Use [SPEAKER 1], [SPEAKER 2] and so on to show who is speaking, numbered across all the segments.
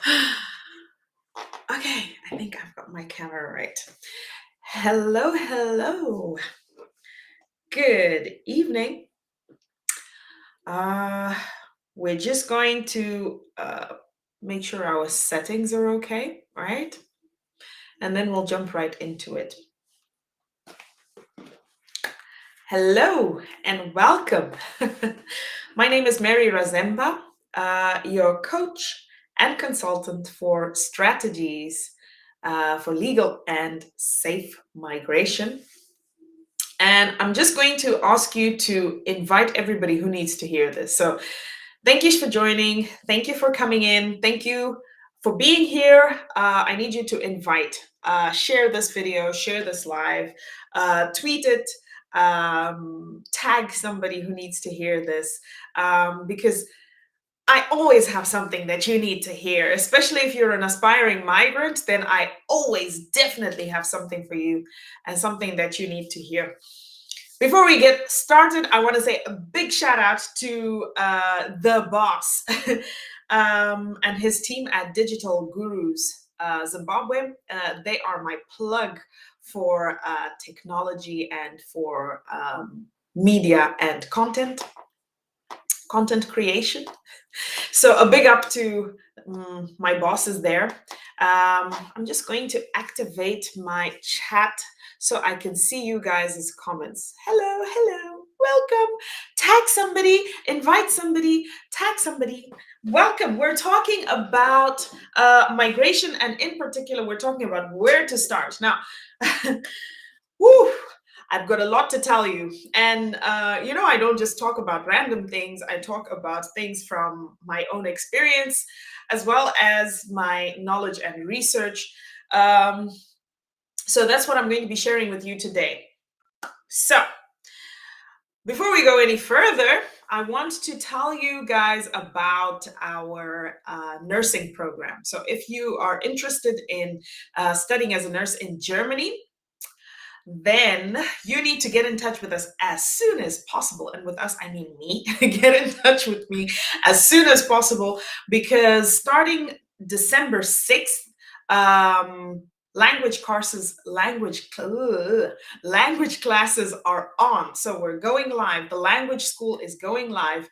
[SPEAKER 1] Okay, I think I've got my camera right. Hello, hello. Good evening. Uh, we're just going to make sure our settings are okay, right? And then we'll jump right into it. Hello and welcome. My name is Mary Razemba, your coach and consultant for strategies for legal and safe migration. And I'm just going to ask you to invite everybody who needs to hear this. So thank you for joining. Thank you for coming in. Thank you for being here. I need you to invite, share this video, share this live, tweet it, tag somebody who needs to hear this, because I always have something that you need to hear, especially if you're an aspiring migrant, then I always definitely have something for you and something that you need to hear. Before we get started, I want to say a big shout out to the boss and his team at Digital Gurus Zimbabwe. They are my plug for technology and for media and content creation. So a big up to my bosses there. I'm just going to activate my chat so I can see you guys' comments. Hello, welcome. Tag somebody, invite somebody, tag somebody. Welcome. We're talking about migration, and in particular, we're talking about where to start. Now, whew, I've got a lot to tell you. And, I don't just talk about random things. I talk about things from my own experience, as well as my knowledge and research. So that's what I'm going to be sharing with you today. So before we go any further, I want to tell you guys about our nursing program. So if you are interested in studying as a nurse in Germany, then you need to get in touch with us as soon as possible. And with us, I mean me. Get in touch with me as soon as possible, because starting December 6th, language classes are on. So we're going live. The language school is going live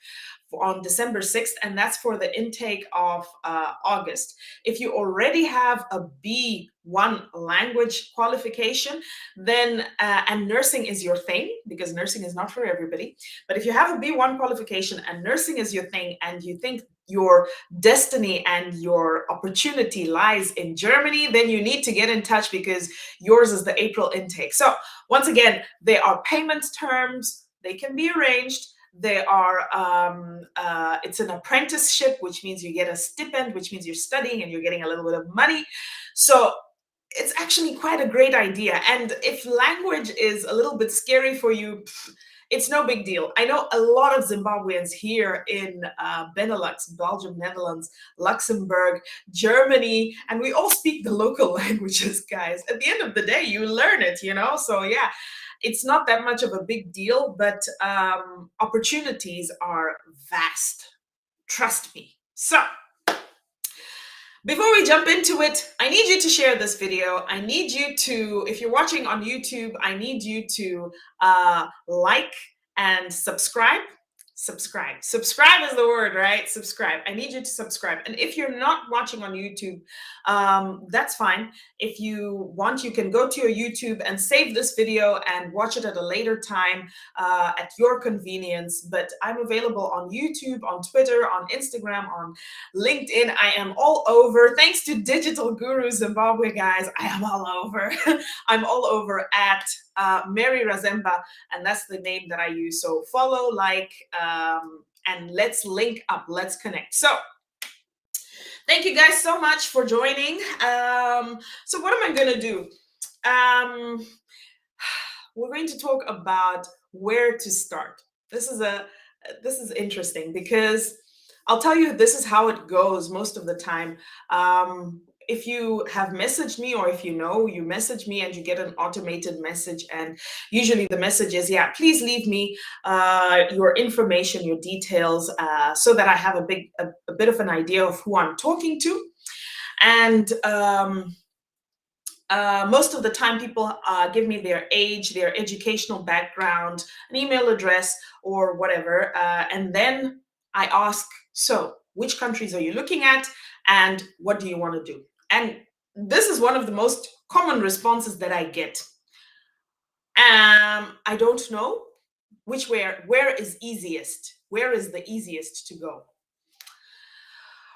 [SPEAKER 1] on December 6th, and that's for the intake of August. If you already have a B1 language qualification, then and nursing is your thing, because nursing is not for everybody. But if you have a B1 qualification and nursing is your thing, and you think your destiny and your opportunity lies in Germany, then you need to get in touch, because yours is the April intake. So once again, there are payment terms. They can be arranged. They are, it's an apprenticeship, which means you get a stipend, which means you're studying and you're getting a little bit of money. So it's actually quite a great idea. And if language is a little bit scary for you, it's no big deal. I know a lot of Zimbabweans here in Benelux, Belgium, Netherlands, Luxembourg, Germany, and we all speak the local languages, guys. At the end of the day, you learn it, So yeah, it's not that much of a big deal, but opportunities are vast. Trust me. So before we jump into it, I need you to share this video. I need you to, if you're watching on YouTube, I need you to like and subscribe. Subscribe is the word, right? Subscribe. I need you to subscribe. And if you're not watching on YouTube, that's fine. If you want, you can go to your YouTube and save this video and watch it at a later time at your convenience. But I'm available on YouTube, on Twitter, on Instagram, on LinkedIn. I am all over. Thanks to Digital Guru Zimbabwe, guys, I am all over. I'm all over at Mary Razemba, and that's the name that I use. So follow, like, and let's link up. Let's connect. So thank you guys so much for joining. So what am I going to do? We're going to talk about where to start. This is interesting, because I'll tell you, this is how it goes most of the time. If you have messaged me, or if you message me and you get an automated message, and usually the message is, yeah, please leave me your information, your details, so that I have a bit of an idea of who I'm talking to. And most of the time, people give me their age, their educational background, an email address, or whatever. And then I ask, so which countries are you looking at? And what do you want to do? And this is one of the most common responses that I get. I don't know where is easiest? Where is the easiest to go?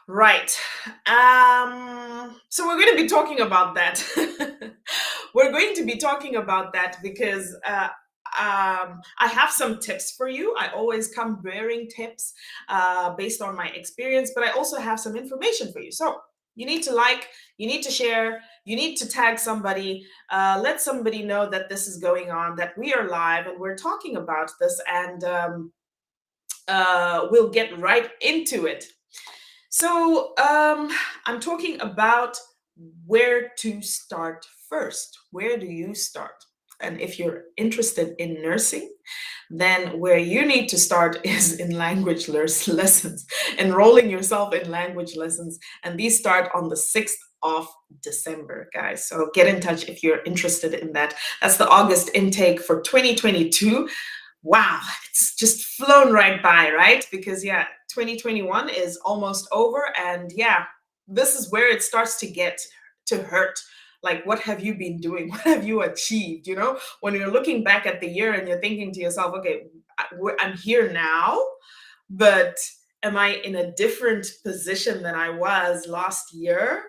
[SPEAKER 1] Right. So we're going to be talking about that. We're going to be talking about that because I have some tips for you. I always come bearing tips based on my experience, but I also have some information for you. So you need to like, you need to share, you need to tag somebody, let somebody know that this is going on, that we are live and we're talking about this, and we'll get right into it. So I'm talking about where to start first. Where do you start? And if you're interested in nursing, then where you need to start is in language lessons, enrolling yourself in language lessons. And these start on the 6th of December, guys. So get in touch if you're interested in that. That's the August intake for 2022. Wow, it's just flown right by, right? Because yeah, 2021 is almost over, and yeah, this is where it starts to get to hurt. Like, what have you been doing? What have you achieved? When you're looking back at the year and you're thinking to yourself, okay, I'm here now, but am I in a different position than I was last year?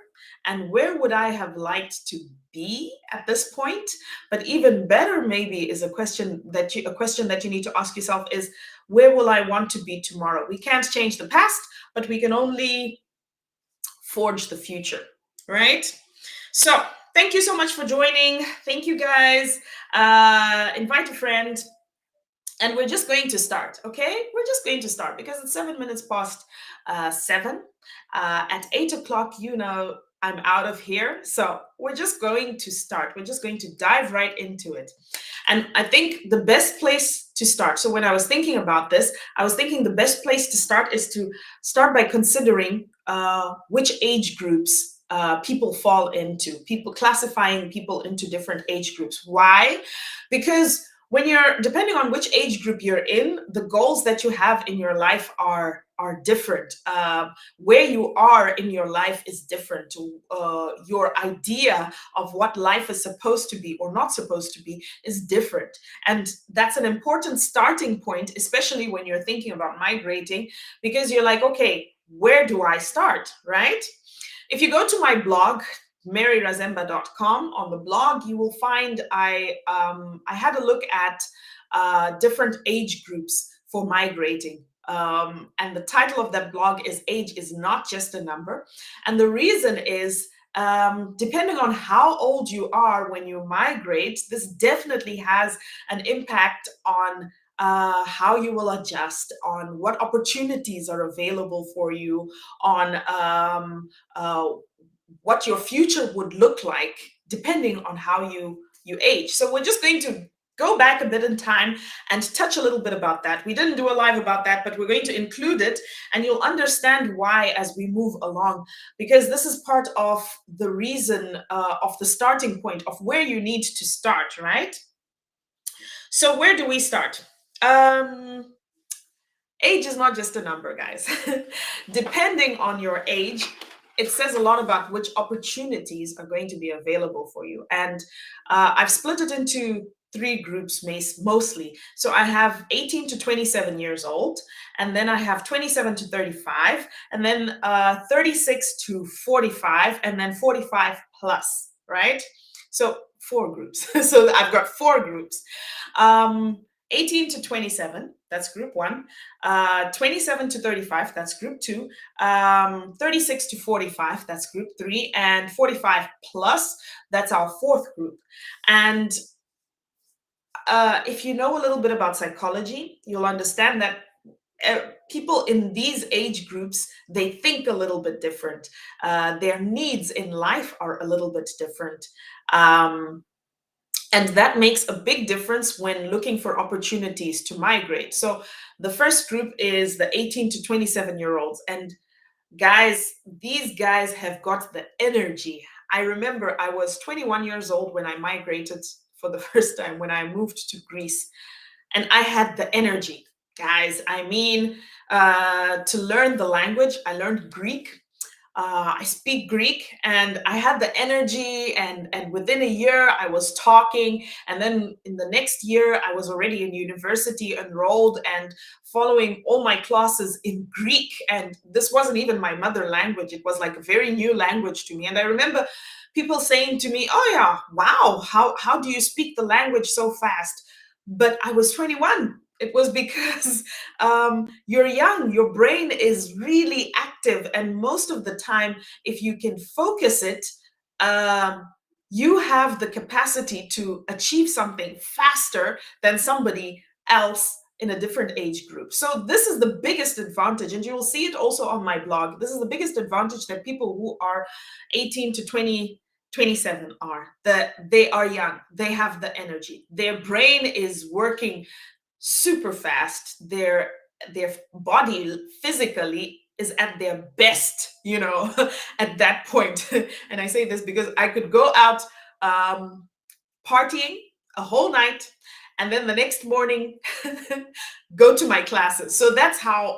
[SPEAKER 1] And where would I have liked to be at this point? But even better, maybe, is a question that you need to ask yourself is, where will I want to be tomorrow? We can't change the past, but we can only forge the future, right? So thank you so much for joining. Thank you, guys. Invite a friend. And we're just going to start, okay? We're just going to start because it's 7 minutes past 7. At 8 o'clock, I'm out of here. So we're just going to start. We're just going to dive right into it. And I think the best place to start, so when I was thinking about this, I was thinking the best place to start is to start by considering which age groups people fall into, classifying people into different age groups. Why? Because depending on which age group you're in, the goals that you have in your life are different. Where you are in your life is different. Your idea of what life is supposed to be or not supposed to be is different. And that's an important starting point, especially when you're thinking about migrating, because you're like, okay, where do I start, right? If you go to my blog, maryrazemba.com, on the blog, you will find I had a look at different age groups for migrating. And the title of that blog is Age is Not Just a Number. And the reason is, depending on how old you are when you migrate, this definitely has an impact on how you will adjust, on what opportunities are available for you, on what your future would look like depending on how you age. So we're just going to go back a bit in time and touch a little bit about that. We didn't do a live about that, but we're going to include it, and you'll understand why as we move along, because this is part of the reason, of the starting point of where you need to start, right? So where do we start? Age is not just a number, guys. Depending on your age, it says a lot about which opportunities are going to be available for you. And I've split it into 3 groups mostly. So I have 18 to 27 years old, and then I have 27 to 35, and then 36 to 45, and then 45 plus, right? So 4 groups. So I've got 4 groups. 18 to 27, that's group 1. 27 to 35, that's group 2. 36 to 45, that's group 3. And 45 plus, that's our 4th group. And if you know a little bit about psychology, you'll understand that people in these age groups, they think a little bit different. Their needs in life are a little bit different. And that makes a big difference when looking for opportunities to migrate. So the first group is the 18 to 27-year-olds. And Guys, these guys have got the energy. I remember I was 21 years old when I migrated for the first time, when I moved to Greece, and I had the energy. Guys, I mean, to learn the language, I learned Greek. I speak Greek, and I had the energy, and within a year I was talking, and then in the next year I was already in university, enrolled and following all my classes in Greek. And this wasn't even my mother language, it was like a very new language to me. And I remember people saying to me, "Oh yeah, wow, how do you speak the language so fast?" But I was 21. It was because you're young, your brain is really active, and most of the time, if you can focus it, um, you have the capacity to achieve something faster than somebody else in a different age group. So this is the biggest advantage, and you will see it also on my blog. This is the biggest advantage that people who are 18 to 27 are, that they are young, they have the energy, their brain is working super fast, their body physically is at their best, at that point. And I say this because I could go out um, partying a whole night, and then the next morning go to my classes. So that's how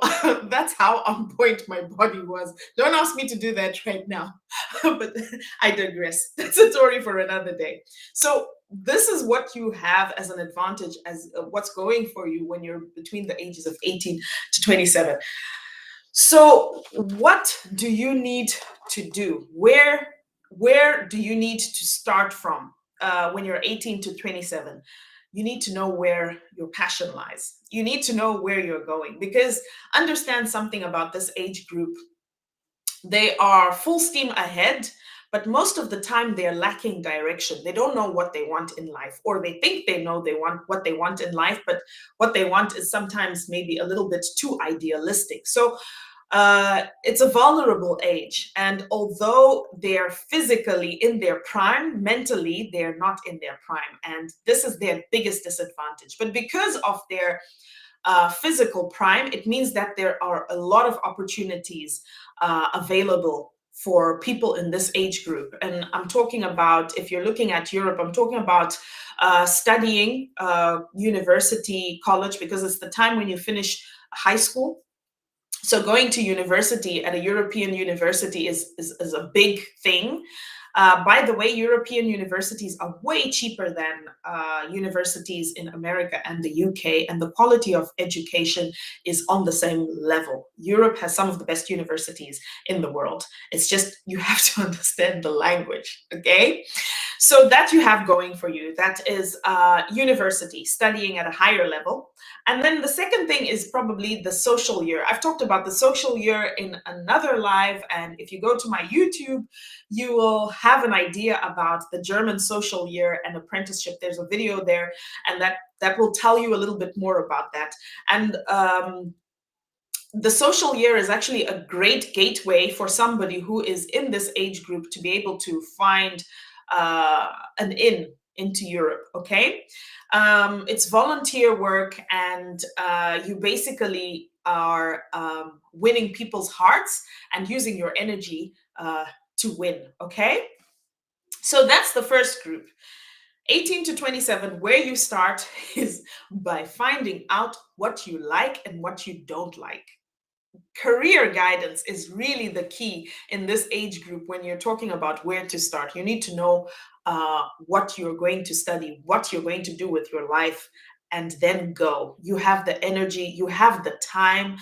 [SPEAKER 1] that's how on point my body was. Don't ask me to do that right now. But I digress. That's a story for another day. So this is what you have as an advantage, as what's going for you when you're between the ages of 18 to 27. So what do you need to do? Where do you need to start from when you're 18 to 27? You need to know where your passion lies. You need to know where you're going, because understand something about this age group. They are full steam ahead, but most of the time they're lacking direction. They don't know what they want in life, or they think they know they want what they want in life, but what they want is sometimes maybe a little bit too idealistic. So it's a vulnerable age. And although they're physically in their prime, mentally, they're not in their prime. And this is their biggest disadvantage. But because of their physical prime, it means that there are a lot of opportunities available for people in this age group. And I'm talking about, if you're looking at Europe, I'm talking about studying university, college, because it's the time when you finish high school. So going to university at a European university is a big thing. By the way, European universities are way cheaper than universities in America and the UK, and the quality of education is on the same level. Europe has some of the best universities in the world. It's just you have to understand the language, okay? So that you have going for you. That is university, studying at a higher level. And then the second thing is probably the social year. I've talked about the social year in another live, and if you go to my YouTube, you will have an idea about the German social year and apprenticeship. There's a video there, and that will tell you a little bit more about that. And the social year is actually a great gateway for somebody who is in this age group to be able to find an into Europe. Okay, it's volunteer work, and you basically are winning people's hearts and using your energy to win. Okay, so that's the first group. 18 to 27, where you start is by finding out what you like and what you don't like. Career guidance is really the key in this age group when you're talking about where to start. You need to know what you're going to study, what you're going to do with your life, and then go. You have the energy, you have the time.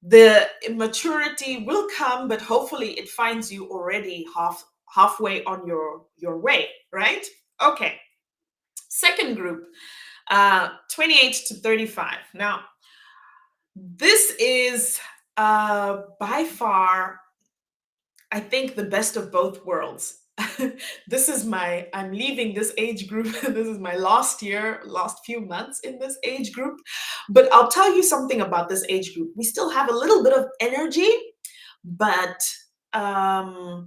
[SPEAKER 1] The immaturity will come, but hopefully it finds you already halfway on your way, right? Okay. Second group, 28 to 35. Now, this is by far, I think, the best of both worlds. I'm leaving this age group. This is my last year, last few months in this age group. But I'll tell you something about this age group. We still have a little bit of energy, but I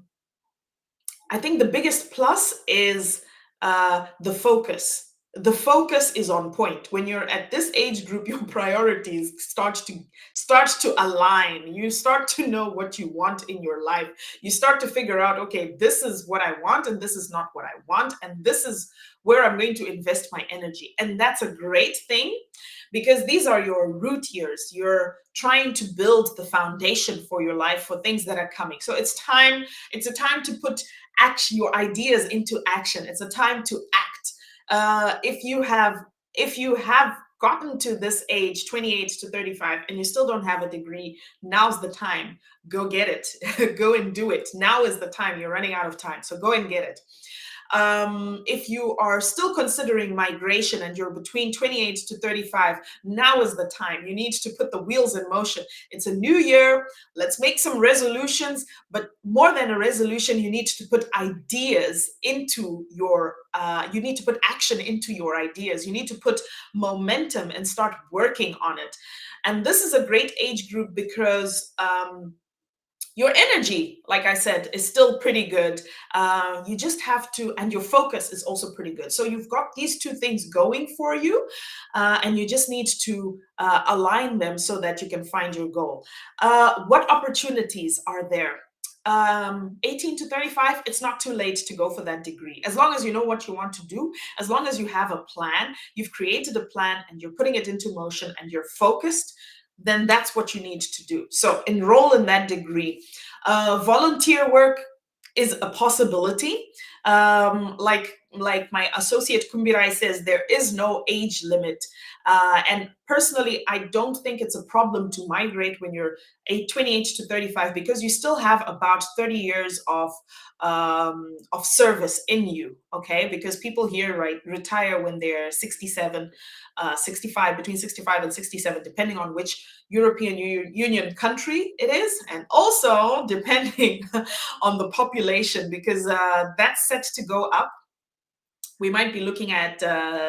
[SPEAKER 1] think the biggest plus is the focus. the focus is on point. When you're at this age group, your priorities start to align. You start to know what you want in your life. You start to figure out, okay, this is what I want and this is not what I want, and this is where I'm going to invest my energy. And that's a great thing, because these are your root years. You're trying to build the foundation for your life, for things that are coming. So it's a time to put action, your ideas into action. It's a time to act. If you have gotten to this age, 28 to 35, and you still don't have a degree, now's the time. Go get it. Go and do it. Now is the time. You're running out of time, so go and get it. If you are still considering migration and you're between 28 to 35, now is the time. You need to put the wheels in motion. It's a new year. Let's make some resolutions, but more than a resolution, you need to put ideas into you need to put action into your ideas. You need to put momentum and start working on it. And this is a great age group because your energy, like I said, is still pretty good. You just have to, and your focus is also pretty good. So you've got these two things going for you, and you just need to align them so that you can find your goal. What opportunities are there? 18 to 35, it's not too late to go for that degree. As long as you know what you want to do, as long as you have a plan, you've created a plan and you're putting it into motion and you're focused, then that's what you need to do. So enroll in that degree. Volunteer work is a possibility. Like my associate Kumbirai says, there is no age limit. And personally, I don't think it's a problem to migrate when you're 28 to 35, because you still have about 30 years of service in you. Okay, because people here, right, retire when they're 67, 65, between 65 and 67, depending on which European Union country it is, and also depending on the population, because that's set to go up. We might be looking at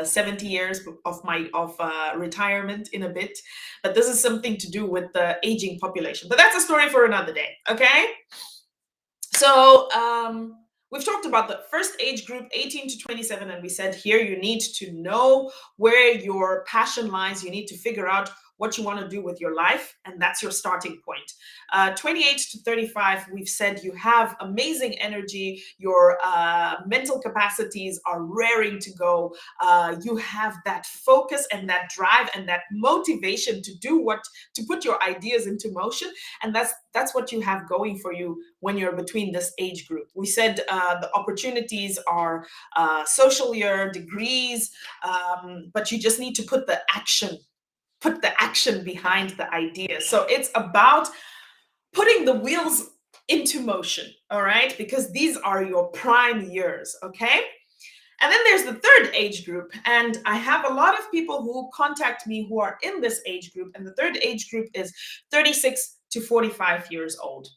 [SPEAKER 1] 70 years of retirement in a bit, but this is something to do with the aging population. But that's a story for another day. Okay. So we've talked about the first age group, 18 to 27, and we said here you need to know where your passion lies. You need to figure out what you want to do with your life, and that's your starting point. 28 to 35, we've said you have amazing energy. Your mental capacities are raring to go. You have that focus and that drive and that motivation to put your ideas into motion, and that's what you have going for you when you're between this age group. We said the opportunities are social year, degrees, but you just need to put the action behind the idea. So it's about putting the wheels into motion, all right? Because these are your prime years, okay? And then there's the third age group. And I have a lot of people who contact me who are in this age group. And the third age group is 36 to 45 years old.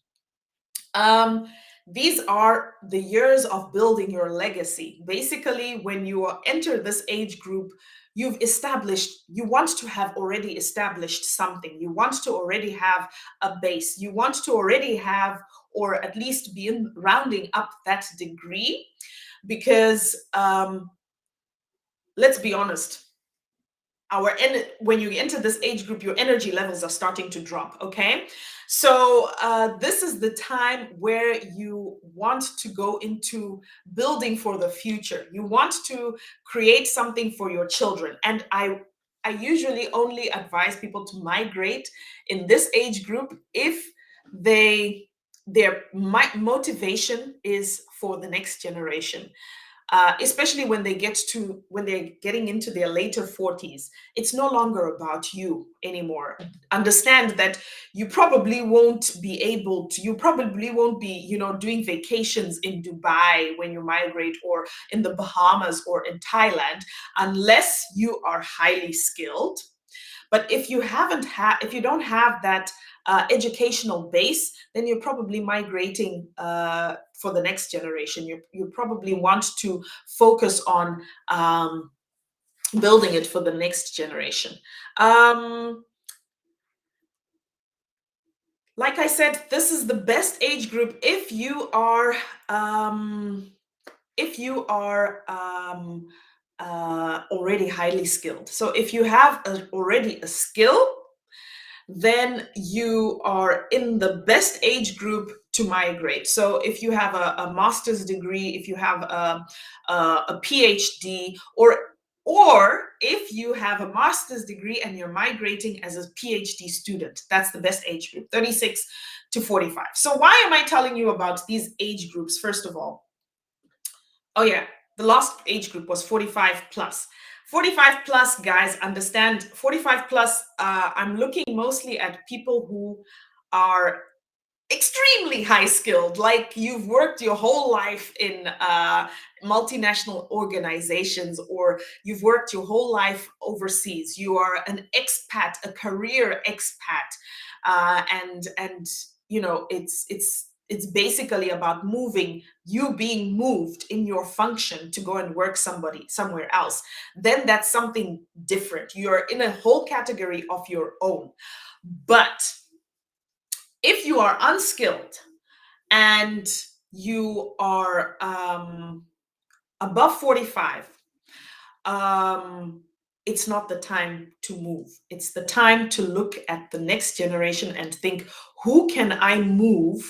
[SPEAKER 1] These are the years of building your legacy. Basically, when you enter this age group, you want to have already established something. You want to already have a base. You want to already have, or at least be rounding up that degree, because let's be honest, when you enter this age group, your energy levels are starting to drop. Okay, so this is the time where you want to go into building for the future. You want to create something for your children, and I usually only advise people to migrate in this age group if their motivation is for the next generation. Especially when they're getting into their later 40s. It's no longer about you anymore. Understand that you probably won't be, doing vacations in Dubai when you migrate, or in the Bahamas or in Thailand, unless you are highly skilled. But if you don't have that educational base, then you're probably migrating for the next generation. You probably want to focus on building it for the next generation. Like I said, this is the best age group if you are already highly skilled. So if you have already a skill, then you are in the best age group to migrate. So if you have a master's degree, if you have a PhD, or if you have a master's degree and you're migrating as a PhD student, that's the best age group, 36 to 45. So why am I telling you about these age groups? First of all, oh yeah, the last age group was 45 plus. 45 plus, guys, understand 45 plus. I'm looking mostly at people who are extremely high skilled, like you've worked your whole life in multinational organizations, or you've worked your whole life overseas. You are an expat, a career expat, and you know it's basically about moving, you being moved in your function to go and work somewhere else. Then that's something different. You're in a whole category of your own. But if you are unskilled and you are above 45, it's not the time to move. It's the time to look at the next generation and think, who can I move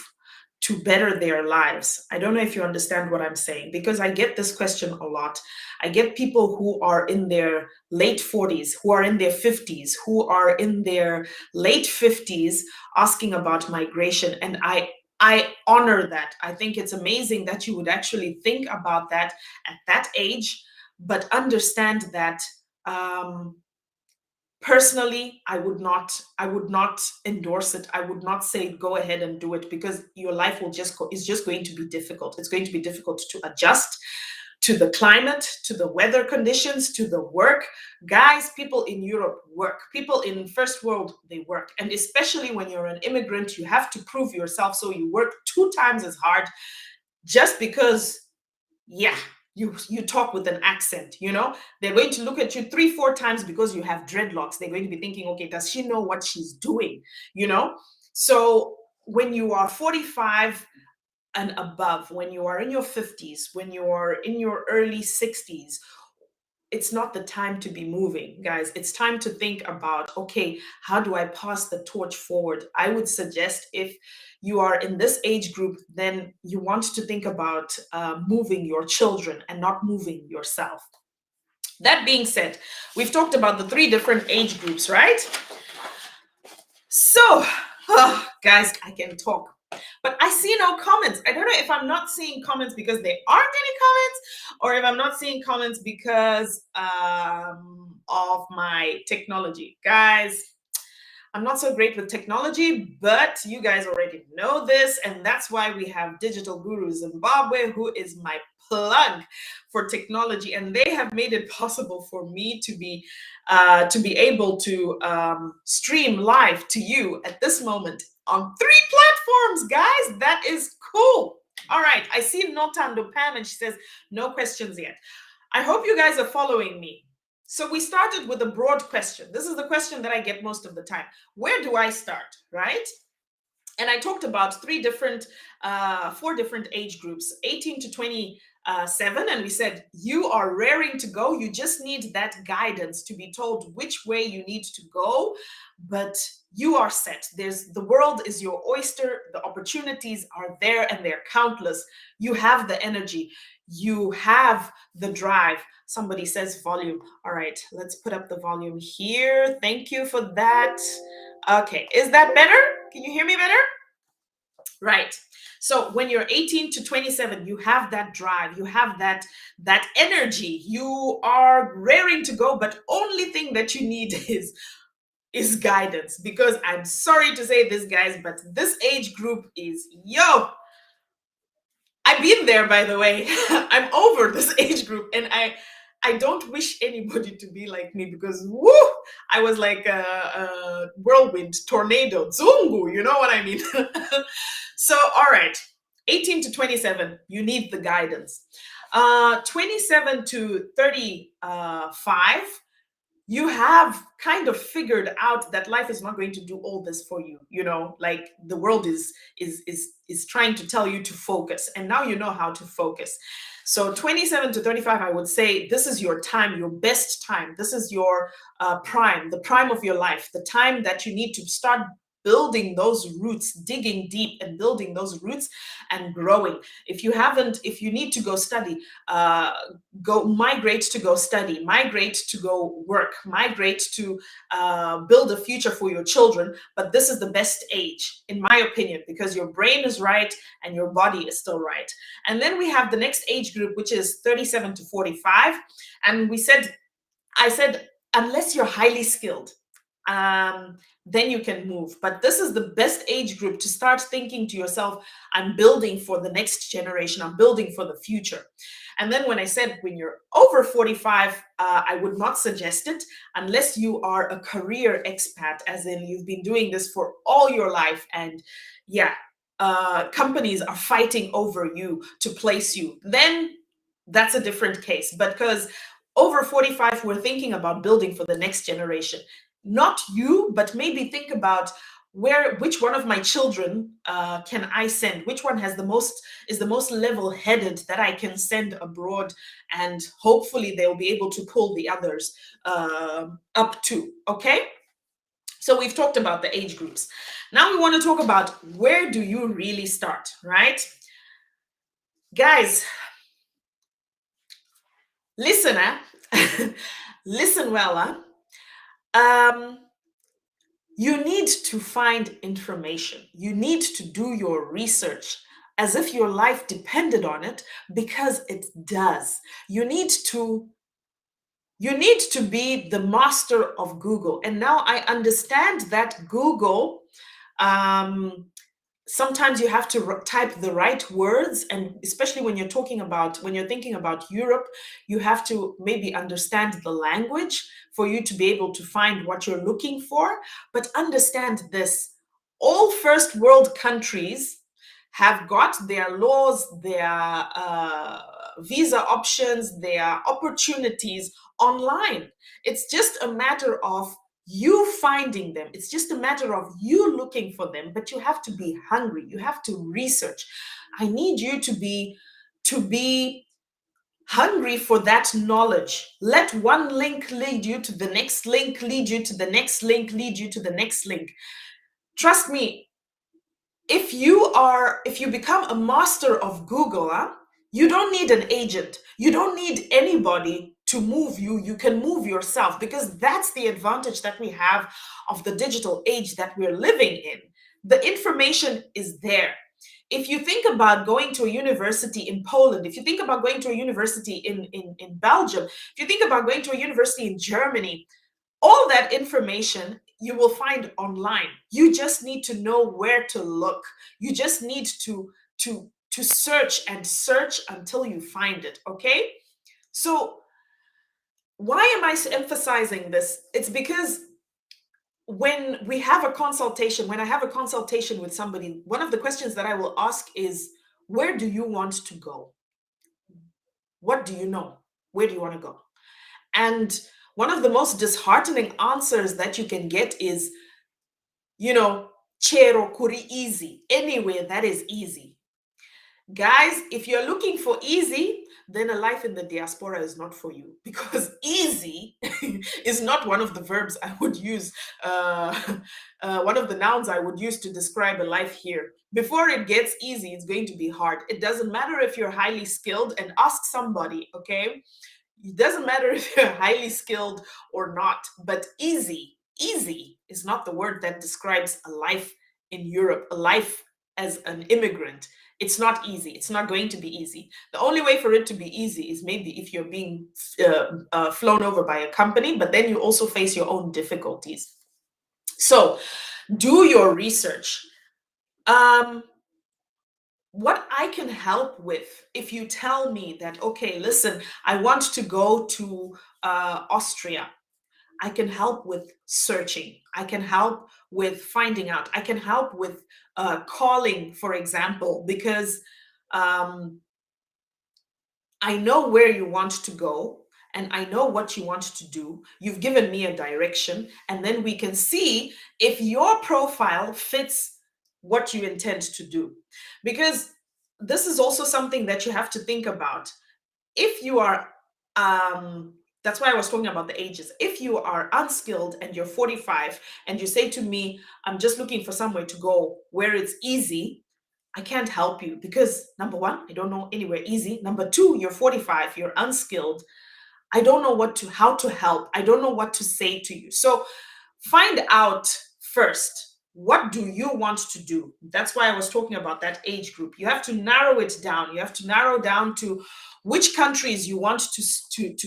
[SPEAKER 1] to better their lives? I don't know if you understand what I'm saying, because I get this question a lot. I get people who are in their late 40s, who are in their 50s, who are in their late 50s asking about migration. And I honor that. I think it's amazing that you would actually think about that at that age, but understand that personally, I would not endorse it. I would not say go ahead and do it, because your life will just go is just going to be difficult. It's going to be difficult to adjust to the climate, to the weather conditions, to the work. Guys, people in Europe work. People in first world, they work. And especially when you're an immigrant, you have to prove yourself. So you work 2 times as hard, just because, yeah, you talk with an accent. They're going to look at you 3 4 times because you have dreadlocks. They're going to be thinking, okay, does she know what she's doing? you know so when you are 45 and above, when you are in your 50s, when you are in your early 60s, it's not the time to be moving, guys. It's time to think about, okay, how do I pass the torch forward? I would suggest, if you are in this age group, then you want to think about moving your children and not moving yourself. That being said, we've talked about the 3 different age groups, right? So, guys, I can talk, but I see no comments. I don't know if I'm not seeing comments because there aren't any comments, or if I'm not seeing comments because of my technology. Guys, I'm not so great with technology, but you guys already know this, and that's why we have Digital Guru Zimbabwe, who is my plug for technology, and they have made it possible for me to be able to stream live to you at this moment on 3 platforms, guys. That is cool. All right, I see Notando Pam, and she says no questions yet. I hope you guys are following me. So we started with a broad question. This is the question that I get most of the time. Where do I start, right? And I talked about 4 different age groups, 18 to 27. And we said, you are raring to go. You just need that guidance to be told which way you need to go. But you are set. The world is your oyster. The opportunities are there, and they're countless. You have the energy. You have the drive. Somebody says volume. All right, let's put up the volume here. Thank you for that. Okay, is that better? Can you hear me better? Right. So when you're 18 to 27, you have that drive, you have that energy. You are raring to go, but only thing that you need is guidance. Because I'm sorry to say this, guys, but this age group is, I've been there, by the way. I'm over this age group, and I don't wish anybody to be like me, because woo, I was like a whirlwind, tornado, zungu, you know what I mean? So, all right, 18 to 27, you need the guidance. 27 to 35, you have kind of figured out that life is not going to do all this for you. You know, like the world is trying to tell you to focus, and now you know how to focus. So 27 to 35, I would say this is your time, your best time. This is your prime, the prime of your life, the time that you need to start building those roots, digging deep and building those roots and growing. If you haven't, if you need to go study, go migrate to go study, migrate to go work, migrate to build a future for your children. But this is the best age, in my opinion, because your brain is right and your body is still right. And then we have the next age group, which is 37 to 45. And I said, unless you're highly skilled, then you can move. But this is the best age group to start thinking to yourself, I'm building for the next generation, I'm building for the future. And then when I said when you're over 45, I would not suggest it unless you are a career expat, as in you've been doing this for all your life. And yeah, companies are fighting over you to place you. Then that's a different case. But because over 45, we're thinking about building for the next generation. Not you, but maybe think about which one of my children can I send? Which one is the most level-headed that I can send abroad, and hopefully they'll be able to pull the others up too. Okay. So we've talked about the age groups. Now we want to talk about where do you really start, right? Guys, listen, listen well, you need to find information. You need to do your research as if your life depended on it, because it does. You need to be the master of Google. And now I understand that Google, um, sometimes you have to type the right words, and especially when you're thinking about Europe, you have to maybe understand the language for you to be able to find what you're looking for. But understand this: all first world countries have got their laws, their visa options, their opportunities online. It's just a matter of you finding them. It's just a matter of you looking for them, but you have to be hungry. You have to research. I need you to be hungry for that knowledge. Let one link lead you to the next link, lead you to the next link, lead you to the next link. Trust me, if you become a master of Google, you don't need an agent. You don't need anybody to move you. You can move yourself, because that's the advantage that we have of the digital age that we're living in. The information is there. If you think about going to a university in Poland, if you think about going to a university in Belgium, if you think about going to a university in Germany, all that information you will find online. You just need to know where to look. You just need to search and search until you find it. Okay. So why am I emphasizing this? It's because when I have a consultation with somebody, one of the questions that I will ask is, where do you want to go? What do you know? Where do you want to go? And one of the most disheartening answers that you can get is, chero kuri easy, anywhere that is easy. Guys, if you're looking for easy, then a life in the diaspora is not for you, because easy is not one of the verbs I would use, one of the nouns I would use to describe a life here. Before it gets easy, it's going to be hard. It doesn't matter if you're highly skilled, and ask somebody, okay? It doesn't matter if you're highly skilled or not, but easy is not the word that describes a life in Europe, a life as an immigrant. It's not easy. It's not going to be easy. The only way for it to be easy is maybe if you're being flown over by a company, but then you also face your own difficulties. So do your research. What I can help with, if you tell me that, okay, listen, I want to go to Austria, I can help with searching. I can help with finding out. I can help with calling, for example, because I know where you want to go. and I know what you want to do. You've given me a direction, and then we can see if your profile fits what you intend to do. Because this is also something that you have to think about. If you are, that's why I was talking about the ages. If you are unskilled and you're 45 and you say to me, I'm just looking for somewhere to go where it's easy, I can't help you because number one, I don't know anywhere easy. Number two, you're 45, you're unskilled. I don't know how to help. I don't know what to say to you. So find out first, what do you want to do? That's why I was talking about that age group. You have to narrow it down. You have to narrow down to which countries you want to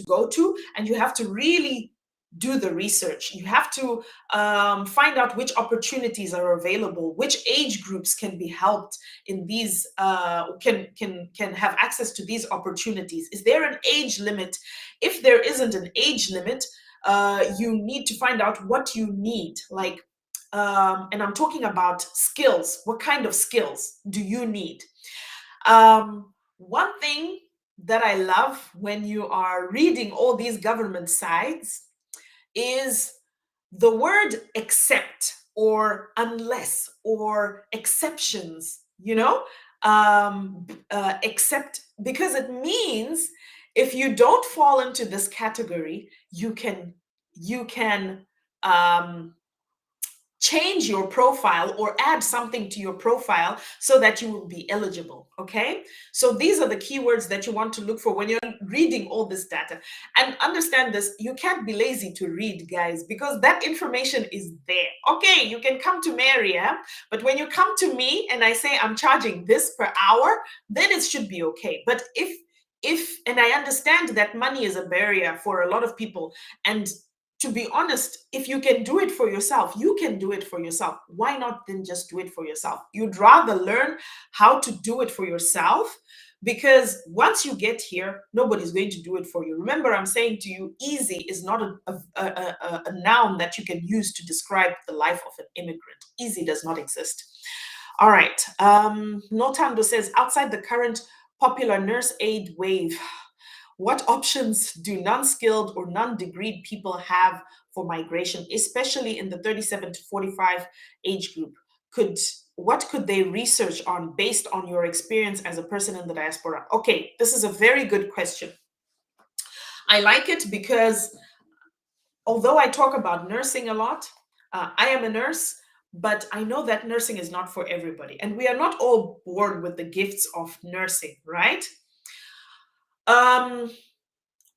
[SPEAKER 1] go to, and you have to really do the research. You have to find out which opportunities are available, which age groups can be helped in these, can have access to these opportunities. Is there an age limit? If there isn't an age limit, you need to find out what you need. Like, and I'm talking about skills. What kind of skills do you need? One thing that I love when you are reading all these government sites is the word except or unless or exceptions, except, because it means if you don't fall into this category, you can um, change your profile or add something to your profile so that you will be eligible. Okay, so these are the keywords that you want to look for when you're reading all this data. And understand this, you can't be lazy to read, guys, because that information is there. Okay, you can come to Mary, but when you come to me and I say I'm charging this per hour, then it should be okay. But if and I understand that money is a barrier for a lot of people, and to be honest, if you can do it for yourself, you can do it for yourself. Why not then just do it for yourself? You'd rather learn how to do it for yourself, because once you get here, nobody's going to do it for you. Remember, I'm saying to you, easy is not a noun that you can use to describe the life of an immigrant. Easy does not exist. All right. Notando says, outside the current popular nurse aid wave, what options do non-skilled or non-degreed people have for migration, especially in the 37 to 45 age group? What could they research on based on your experience as a person in the diaspora? Okay, this is a very good question. I like it because although I talk about nursing a lot, I am a nurse, but I know that nursing is not for everybody. And we are not all born with the gifts of nursing, right?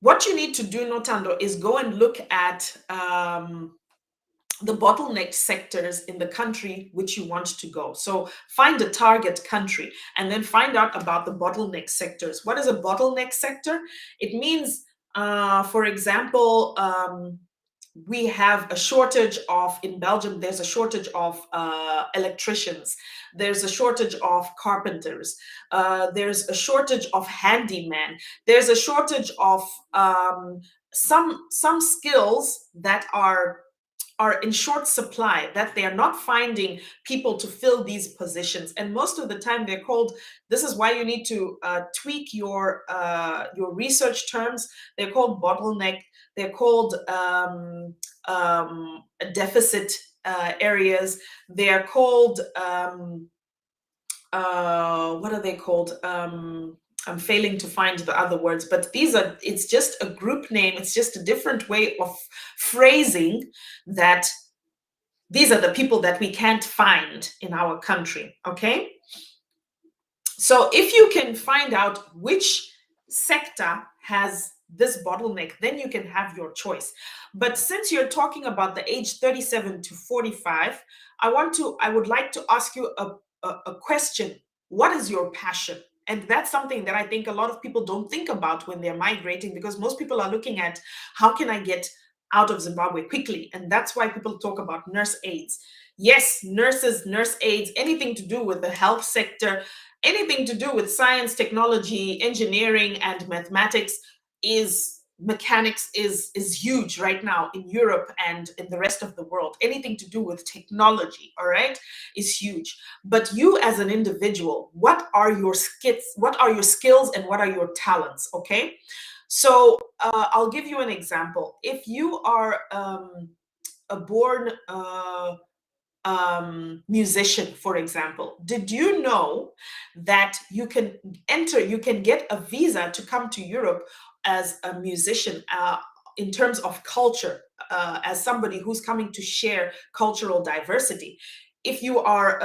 [SPEAKER 1] What you need to do, Notando, is go and look at the bottleneck sectors in the country which you want to go. So find a target country and then find out about the bottleneck sectors. What is a bottleneck sector? It means, for example, we have a shortage of, in Belgium, there's a shortage of electricians. There's a shortage of carpenters. There's a shortage of handyman. There's a shortage of some skills that are in short supply, that they are not finding people to fill these positions. And most of the time they're called, this is why you need to tweak your research terms. They're called bottleneck. They're called deficit areas. They are called, what are they called? I'm failing to find the other words, but it's just a group name. It's just a different way of phrasing that these are the people that we can't find in our country. Okay. So if you can find out which sector has this bottleneck, then you can have your choice. But since you're talking about the age 37 to 45, I would like to ask you a question. What is your passion? And that's something that I think a lot of people don't think about when they're migrating, because most people are looking at how can I get out of Zimbabwe quickly? And that's why people talk about nurse aides. Yes, nurses, nurse aides, anything to do with the health sector, anything to do with science, technology, engineering, and mathematics is huge right now in Europe and in the rest of the world. Anything to do with technology, all right, is huge. But you as an individual, what are your skills and what are your talents? Okay. So I'll give you an example. If you are a born musician, for example, did you know that you can get a visa to come to Europe as a musician, in terms of culture, as somebody who's coming to share cultural diversity? If you are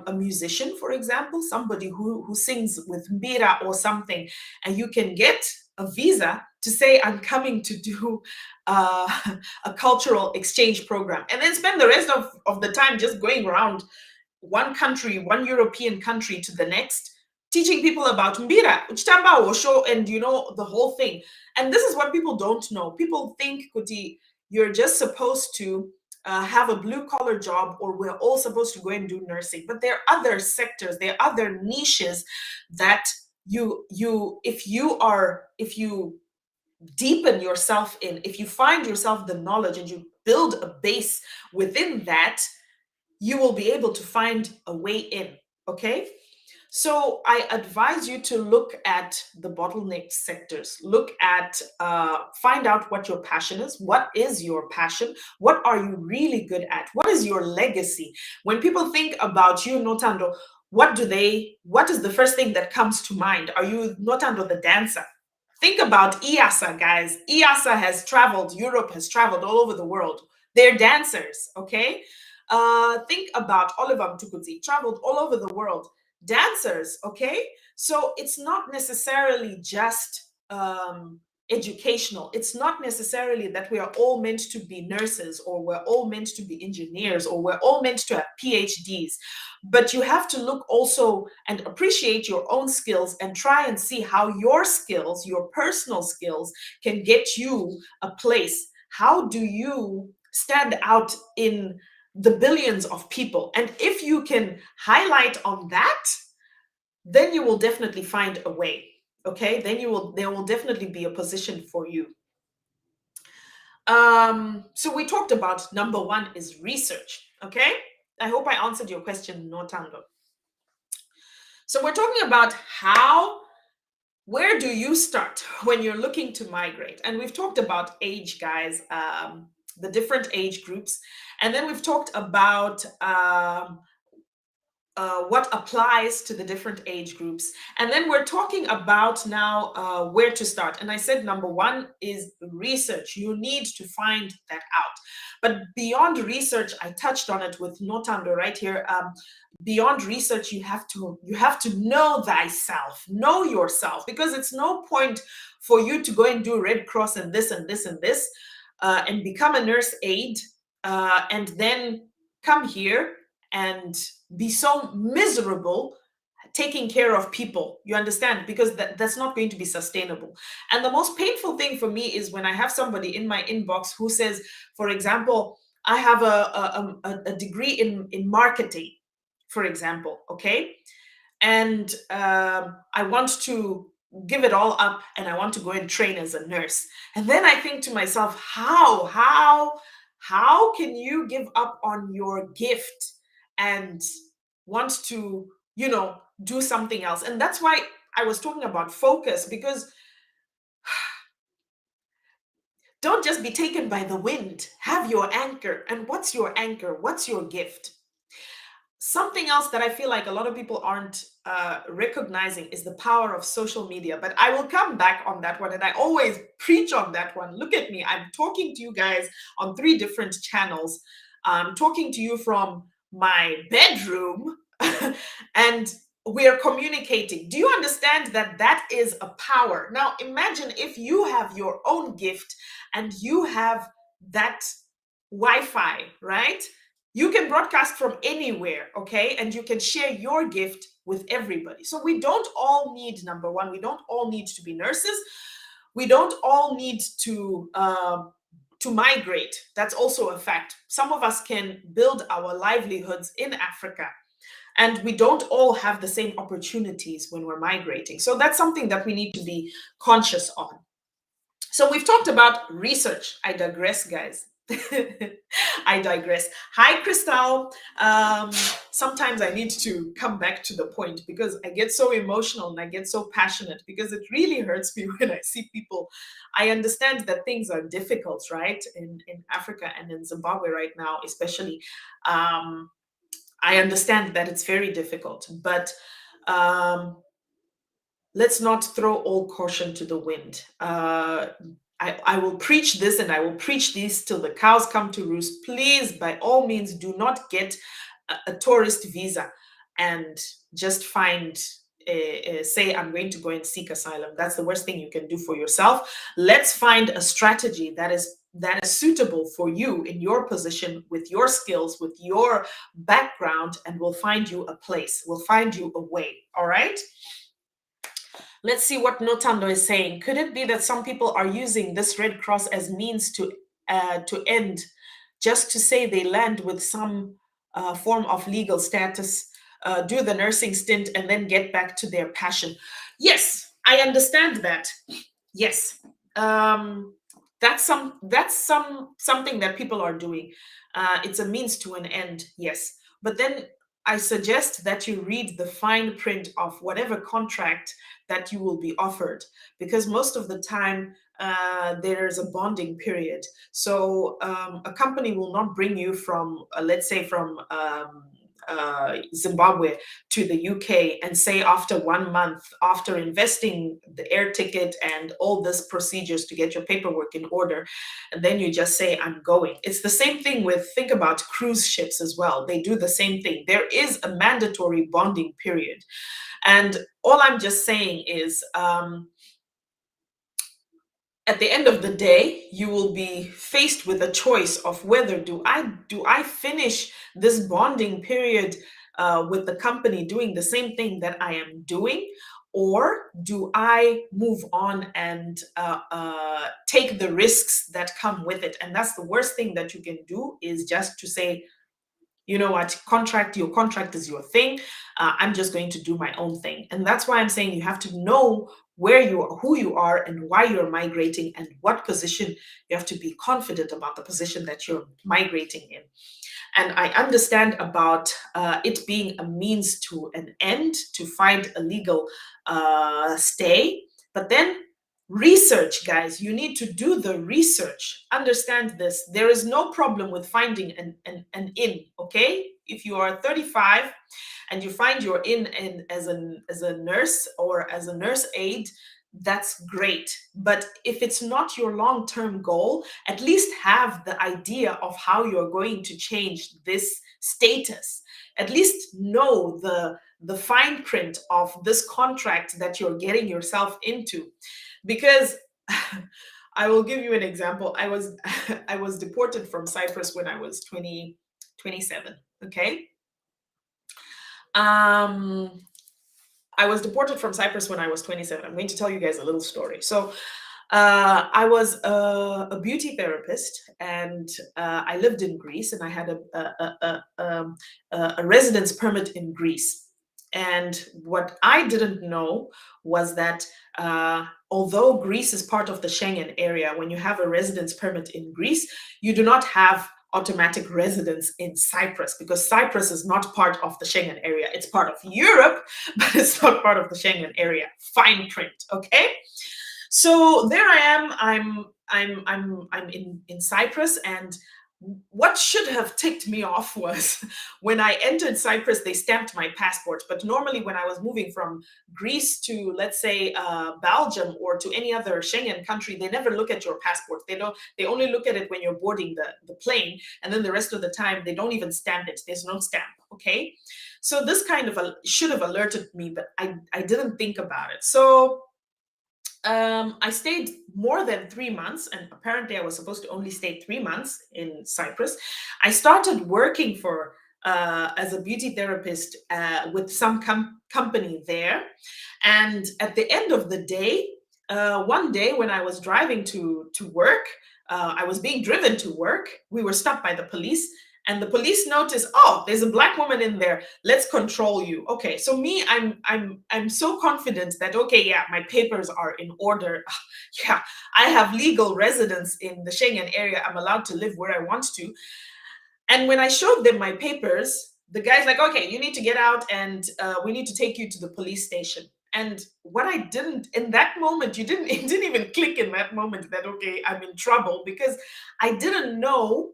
[SPEAKER 1] a musician, for example, somebody who sings with mbira or something, and you can get a visa to say, I'm coming to do uh, a cultural exchange program, and then spend the rest of the time just going around one country, one European country to the next, teaching people about Mbira, Uchitamba, Osho, and the whole thing. And this is what people don't know. People think, Kuti, you're just supposed to have a blue collar job, or we're all supposed to go and do nursing. But there are other sectors, there are other niches that if you deepen yourself in, if you find yourself the knowledge and you build a base within that, you will be able to find a way in. Okay. So I advise you to look at the bottleneck sectors. Look at, find out what your passion is. What is your passion? What are you really good at? What is your legacy? When people think about you, Notando, what is the first thing that comes to mind? Are you Notando the dancer? Think about IASA, guys. IASA has traveled, Europe has traveled all over the world. They're dancers, okay? Think about Oliver Mtukudzi, traveled all over the world. Dancers, okay? So it's not necessarily just educational. It's not necessarily that we are all meant to be nurses, or we're all meant to be engineers, or we're all meant to have PhDs. But you have to look also and appreciate your own skills and try and see how your skills, your personal skills, can get you a place. How do you stand out in the billions of people? And if you can highlight on that, then you will definitely find a way. Okay, then there will definitely be a position for you. So we talked about number one is research. Okay, I hope I answered your question, Notando. So we're talking about where do you start when you're looking to migrate? And we've talked about age, guys, the different age groups. And then we've talked about what applies to the different age groups. And then we're talking about now where to start. And I said number one is research. You need to find that out. But beyond research, I touched on it with Notando right here. Beyond research, you have to know thyself, know yourself, because it's no point for you to go and do Red Cross and this and this and this, and become a nurse aide, and then come here and be so miserable taking care of people. You understand? Because that's not going to be sustainable. And the most painful thing for me is when I have somebody in my inbox who says, for example, I have a degree in marketing, for example, okay? And I want to give it all up and I want to go and train as a nurse. And then I think to myself, how can you give up on your gift and want to, do something else? And that's why I was talking about focus, because don't just be taken by the wind. Have your anchor. And what's your anchor? What's your gift? Something else that I feel like a lot of people aren't recognizing is the power of social media. But I will come back on that one. And I always preach on that one. Look at me. I'm talking to you guys on 3 different channels. I'm talking to you from my bedroom and we are communicating. Do you understand that that is a power? Now, imagine if you have your own gift and you have that Wi-Fi, right? You can broadcast from anywhere, okay? And you can share your gift with everybody. So we don't all need, number one, we don't all need to be nurses. We don't all need to migrate. That's also a fact. Some of us can build our livelihoods in Africa, and we don't all have the same opportunities when we're migrating. So that's something that we need to be conscious on. So we've talked about research. I digress, guys. I digress. Hi, Crystal. Um, Sometimes I need to come back to the point because I get so emotional and I get so passionate because it really hurts me when I see people. I understand that things are difficult, right? In Africa and in Zimbabwe right now, especially. Um, I understand that it's very difficult, but um, let's not throw all caution to the wind. I will preach this and I will preach this till the cows come to roost. Please, by all means, do not get a tourist visa and just say, I'm going to go and seek asylum. That's the worst thing you can do for yourself. Let's find a strategy that is suitable for you in your position, with your skills, with your background, and we'll find you a place. We'll find you a way. All right. Let's see what Notando is saying. Could it be that some people are using this Red Cross as means to end, just to say they land with some form of legal status, do the nursing stint, and then get back to their passion? Yes, I understand that. Yes, um, that's something that people are doing. It's a means to an end. Yes, but then I suggest that you read the fine print of whatever contract that you will be offered, because most of the time there's a bonding period. So a company will not bring you from, let's say, from Zimbabwe to the UK and say after 1 month, after investing the air ticket and all these procedures to get your paperwork in order, and then you just say, I'm going. It's the same thing with, think about cruise ships as well. They do the same thing. There is a mandatory bonding period. And all I'm just saying is, at the end of the day, you will be faced with a choice of whether do I finish this bonding period with the company doing the same thing that I am doing, or do I move on and take the risks that come with it? And that's the worst thing that you can do, is just to say, you know what, your contract is your thing. I'm just going to do my own thing. And that's why I'm saying you have to know where you are, who you are, and why you're migrating, and what position. You have to be confident about the position that you're migrating in. And I understand about it being a means to an end, to find a legal stay. But then research, guys, you need to do the research. Understand this. There is no problem with finding an in, okay? If you are 35 and you find your in as a nurse or as a nurse aide, that's great. But if it's not your long-term goal, at least have the idea of how you're going to change this status. At least know the fine print of this contract that you're getting yourself into. Because I will give you an example. I was deported from Cyprus when I was 27. Okay. um I was deported from Cyprus when I was 27. I'm going to tell you guys a little story. So, I was a beauty therapist, and I lived in Greece, and I had a residence permit in Greece. And what I didn't know was that although Greece is part of the Schengen area, when you have a residence permit in Greece, you do not have automatic residence in Cyprus, because Cyprus is not part of the Schengen area. It's part of Europe, but it's not part of the Schengen area. Fine print, okay? So there I am. I'm in Cyprus, and what should have ticked me off was when I entered Cyprus, they stamped my passport. But normally, when I was moving from Greece to, let's say, Belgium or to any other Schengen country, they never look at your passport. They don't. They only look at it when you're boarding the plane, and then the rest of the time they don't even stamp it. There's no stamp. Okay, so this kind of should have alerted me, but I didn't think about it. So I stayed more than 3 months, and apparently I was supposed to only stay 3 months in Cyprus. I started working for as a beauty therapist with some company there, and at the end of the day, one day when I was driving to work, I was being driven to work. We were stopped by the police, and the police notice, oh, there's a black woman in there, let's control you. Okay, so me, I'm so confident that, okay, yeah, my papers are in order. Yeah, I have legal residence in the Schengen area, I'm allowed to live where I want to. And when I showed them my papers, the guy's like, okay, you need to get out, and we need to take you to the police station. And what I didn't, in that moment, it didn't even click in that moment that, okay, I'm in trouble, because I didn't know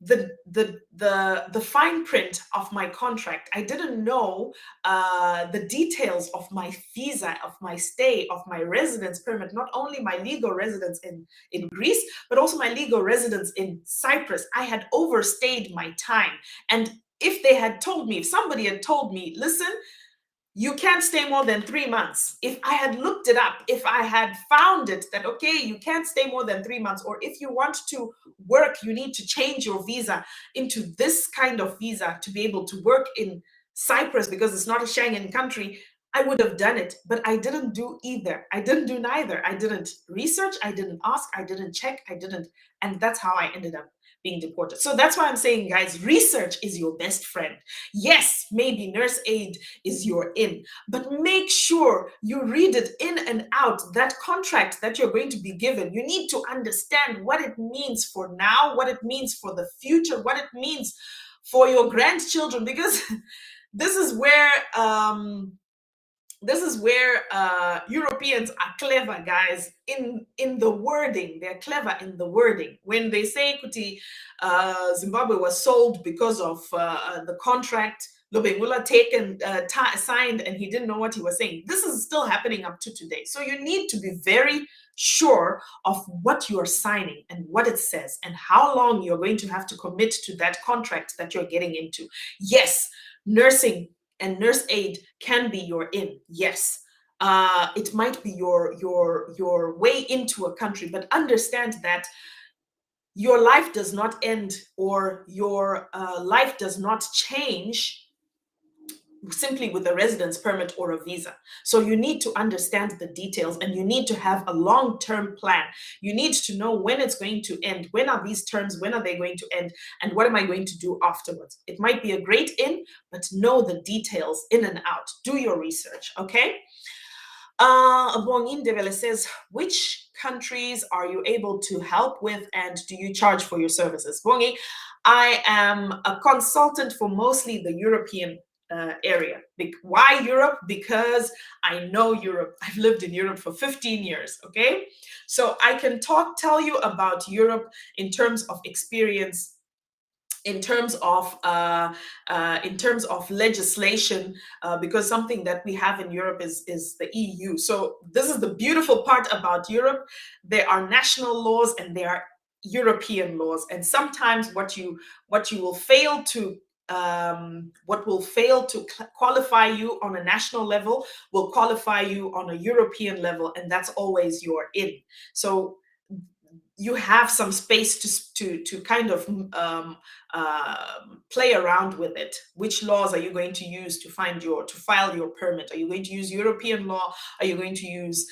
[SPEAKER 1] the fine print of my contract. I didn't know the details of my visa, of my stay, of my residence permit. Not only my legal residence in Greece, but also my legal residence in Cyprus. I had overstayed my time, and if somebody had told me, listen, you can't stay more than 3 months. If I had looked it up, if I had found it that, okay, you can't stay more than 3 months, or if you want to work, you need to change your visa into this kind of visa to be able to work in Cyprus because it's not a Schengen country, I would have done it. But I didn't do either. I didn't do neither. I didn't research, I didn't ask, I didn't check, I didn't. And that's how I ended up being deported. So that's why I'm saying, guys, research is your best friend. Yes, maybe nurse aid is your in, but make sure you read it in and out. That contract that you're going to be given, you need to understand what it means for now, what it means for the future, what it means for your grandchildren, because this is where Europeans are clever, guys, in the wording. They're clever in the wording. When they say, Kuti, Zimbabwe was sold because of the contract Lobengula signed, and he didn't know what he was saying. This is still happening up to today. So you need to be very sure of what you're signing and what it says and how long you're going to have to commit to that contract that you're getting into. Yes, nursing and nurse aid can be your in. Yes, it might be your way into a country, but understand that your life does not end, or your life does not change simply with a residence permit or a visa. So you need to understand the details, and you need to have a long-term plan. You need to know when it's going to end. When are these terms? When are they going to end? And what am I going to do afterwards? It might be a great in, but know the details in and out. Do your research, okay? Abong Indevele says, which countries are you able to help with, and do you charge for your services? Bongi, I am a consultant for mostly the European area. Why Europe? Because I know Europe. I've lived in Europe for 15 years, okay? So I can tell you about Europe in terms of experience, in terms of legislation, because something that we have in Europe is the EU. So this is the beautiful part about Europe. There are national laws and there are European laws, and sometimes what you will fail to qualify you on a national level will qualify you on a European level, and that's always your in. So you have some space to kind of play around with it. Which laws are you going to use to file your permit? Are you going to use European law? Are you going to use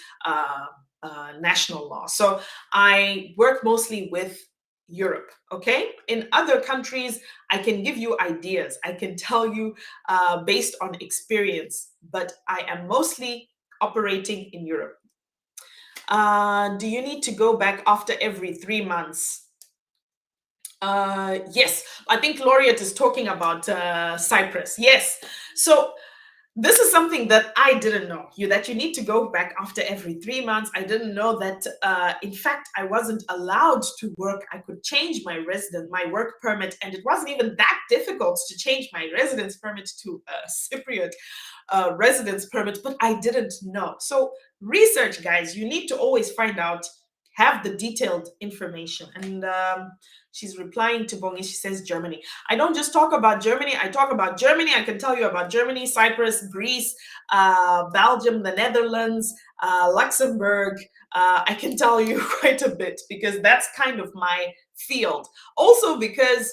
[SPEAKER 1] national law? So I work mostly with Europe, okay? In other countries, I can give you ideas. I can tell you based on experience, but I am mostly operating in Europe. Do you need to go back after every 3 months? Yes, I think Laureate is talking about Cyprus. Yes. So this is something that I didn't know. That you need to go back after every 3 months. I didn't know that. In fact, I wasn't allowed to work. I could change my work permit, and it wasn't even that difficult to change my residence permit to a Cypriot residence permit, but I didn't know. So research, guys. You need to always find out, have the detailed information. And she's replying to Bongi. She says Germany. I don't just talk about Germany. I talk about Germany. I can tell you about Germany, Cyprus, Greece, Belgium, the Netherlands, Luxembourg. I can tell you quite a bit because that's kind of my field. Also because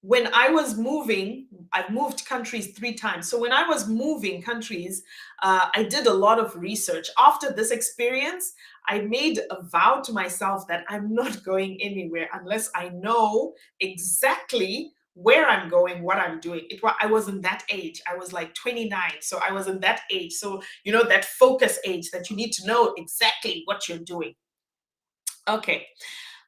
[SPEAKER 1] when I was moving, I've moved countries 3 times. So when I was moving countries, I did a lot of research. After this experience, I made a vow to myself that I'm not going anywhere unless I know exactly where I'm going, what I'm doing. I was in that age. I was like 29. So I was in that age. So, that focus age that you need to know exactly what you're doing. Okay.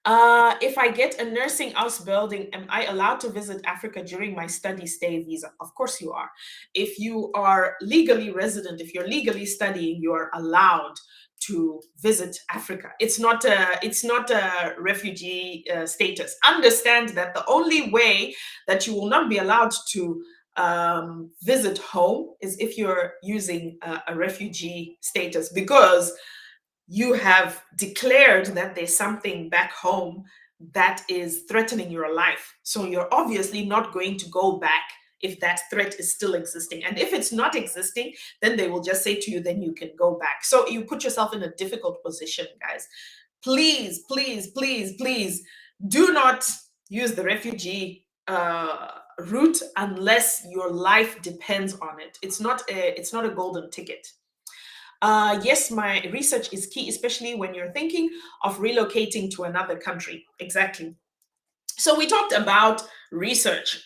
[SPEAKER 1] If I get a nursing house building, am I allowed to visit Africa during my study stay visa? Of course you are. If you are legally resident, if you're legally studying, you are allowed to visit Africa. It's not a refugee status. Understand that the only way that you will not be allowed to visit home is if you're using a refugee status, because you have declared that there's something back home that is threatening your life. So you're obviously not going to go back if that threat is still existing. And if it's not existing, then they will just say to you, then you can go back. So you put yourself in a difficult position, guys. Please, please, please, please do not use the refugee route unless your life depends on it. It's not a golden ticket. Yes, my research is key, especially when you're thinking of relocating to another country. Exactly. So we talked about research.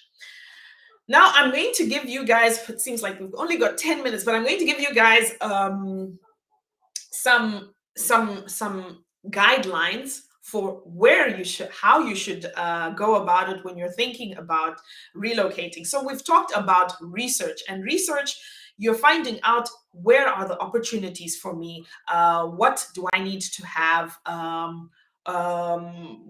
[SPEAKER 1] Now I'm going to give you guys, it seems like we've only got 10 minutes, but I'm going to give you guys some guidelines for how you should go about it when you're thinking about relocating. So we've talked about research, and research, you're finding out where are the opportunities for me, what do I need to have,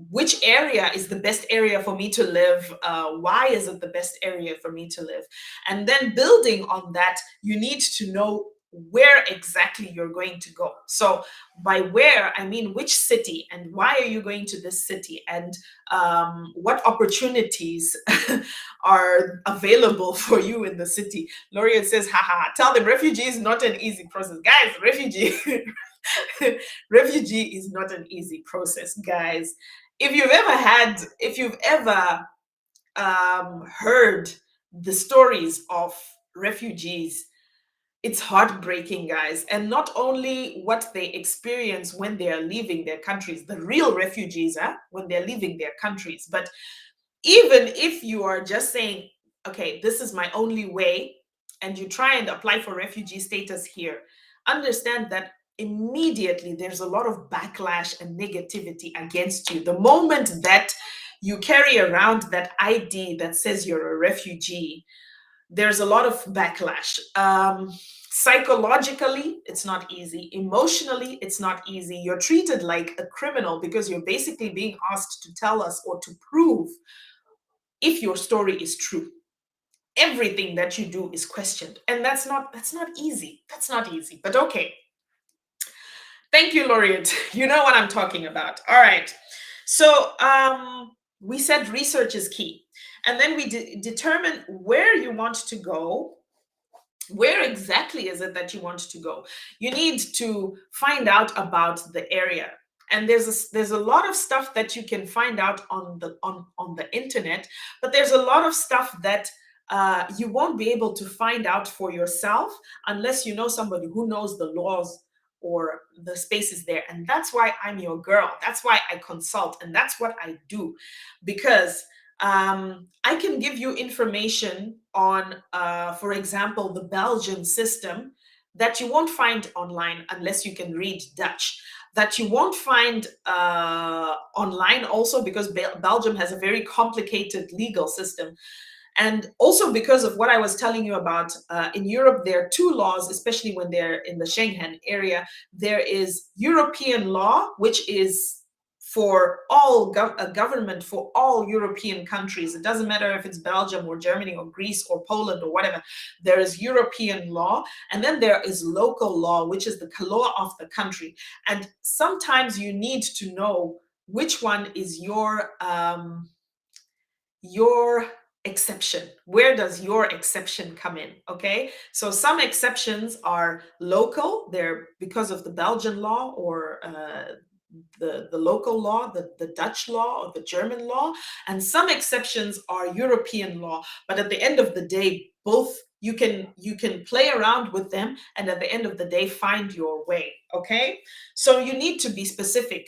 [SPEAKER 1] which area is the best area for me to live, why is it the best area for me to live, and then building on that, you need to know where exactly you're going to go. So by where, I mean which city, and why are you going to this city, and what opportunities are available for you in the city. Laureate says, haha, tell them refugee is not an easy process. Guys, refugee is not an easy process, guys. If you've ever heard the stories of refugees, it's heartbreaking, guys. And not only what they experience when they are leaving their countries, the real refugees, when they're leaving their countries, but even if you are just saying, okay, this is my only way, and you try and apply for refugee status here, understand that immediately there's a lot of backlash and negativity against you. The moment that you carry around that ID that says you're a refugee, there's a lot of backlash. Psychologically, it's not easy. Emotionally, it's not easy. You're treated like a criminal because you're basically being asked to tell us or to prove if your story is true. Everything that you do is questioned, and that's not easy. That's not easy. But okay. Thank you, Laureate. You know what I'm talking about. All right. So we said research is key, and then we determine where you want to go. Where exactly is it that you want to go? You need to find out about the area, and there's a lot of stuff that you can find out on the internet, but there's a lot of stuff that you won't be able to find out for yourself unless you know somebody who knows the laws or the spaces there. And that's why I'm your girl. That's why I consult, and that's what I do, because I can give you information on, for example, the Belgian system that you won't find online unless you can read Dutch. That you won't find online also because Belgium has a very complicated legal system. And also because of what I was telling you about, in Europe, there are two laws, especially when they're in the Schengen area. There is European law, which is for all a government for all European countries. It doesn't matter if it's Belgium or Germany or Greece or Poland or whatever. There is European law, and then there is local law, which is the law of the country. And sometimes you need to know which one is your exception. Where does your exception come in? Okay, so some exceptions are local, they're because of the Belgian law or the local law, the Dutch law or the German law, and some exceptions are European law. But at the end of the day, both you can play around with them, and at the end of the day, find your way. Okay, so you need to be specific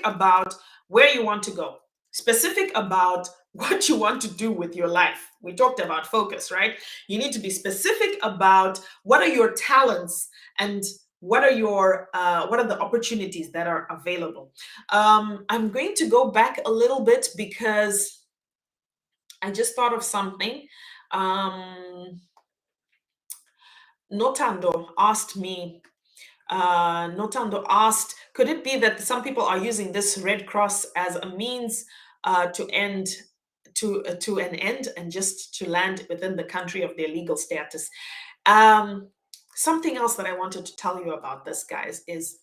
[SPEAKER 1] about where you want to go, specific about what you want to do with your life. We talked about focus, right? You need to be specific about what are your talents and what are the opportunities that are available. I'm going to go back a little bit because I just thought of something. Um, Notando asked me. Notando asked, could it be that some people are using this Red Cross as a means to end to an end and just to land within the country of their legal status? Um, Something else that I wanted to tell you about this, guys, is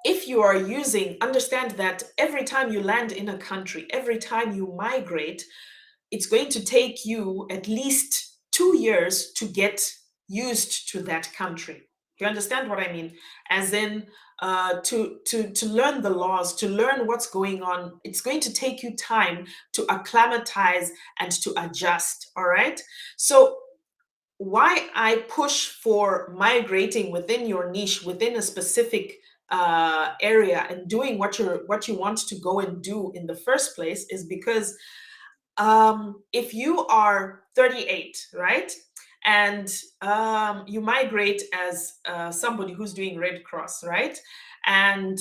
[SPEAKER 1] if you are using, understand that every time you land in a country, every time you migrate, it's going to take you at least 2 years to get used to that country. You understand what I mean? As in, to learn the laws, to learn what's going on. It's going to take you time to acclimatize and to adjust. All right. So why I push for migrating within your niche, within a specific area, and doing what you want to go and do in the first place is because if you are 38, right, and you migrate as somebody who's doing Red Cross, right, and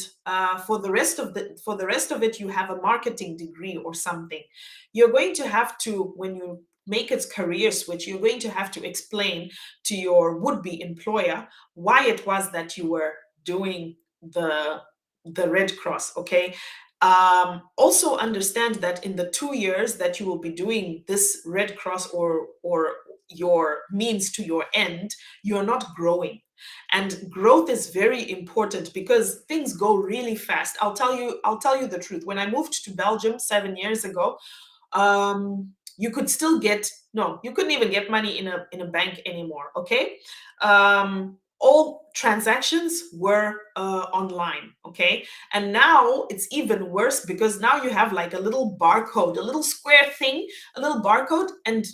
[SPEAKER 1] for the rest of it, you have a marketing degree or something, you're going to have to, when you make its career switch, you're going to have to explain to your would-be employer why it was that you were doing the Red Cross. Okay, also understand that in the 2 years that you will be doing this Red Cross or your means to your end, you're not growing. And growth is very important because things go really fast. I'll tell you the truth. When I moved to Belgium 7 years ago, you could still get, no, you couldn't even get money in a bank anymore. Okay, all transactions were online. Okay, and now it's even worse because now you have like a little barcode, a little square thing, a little barcode, and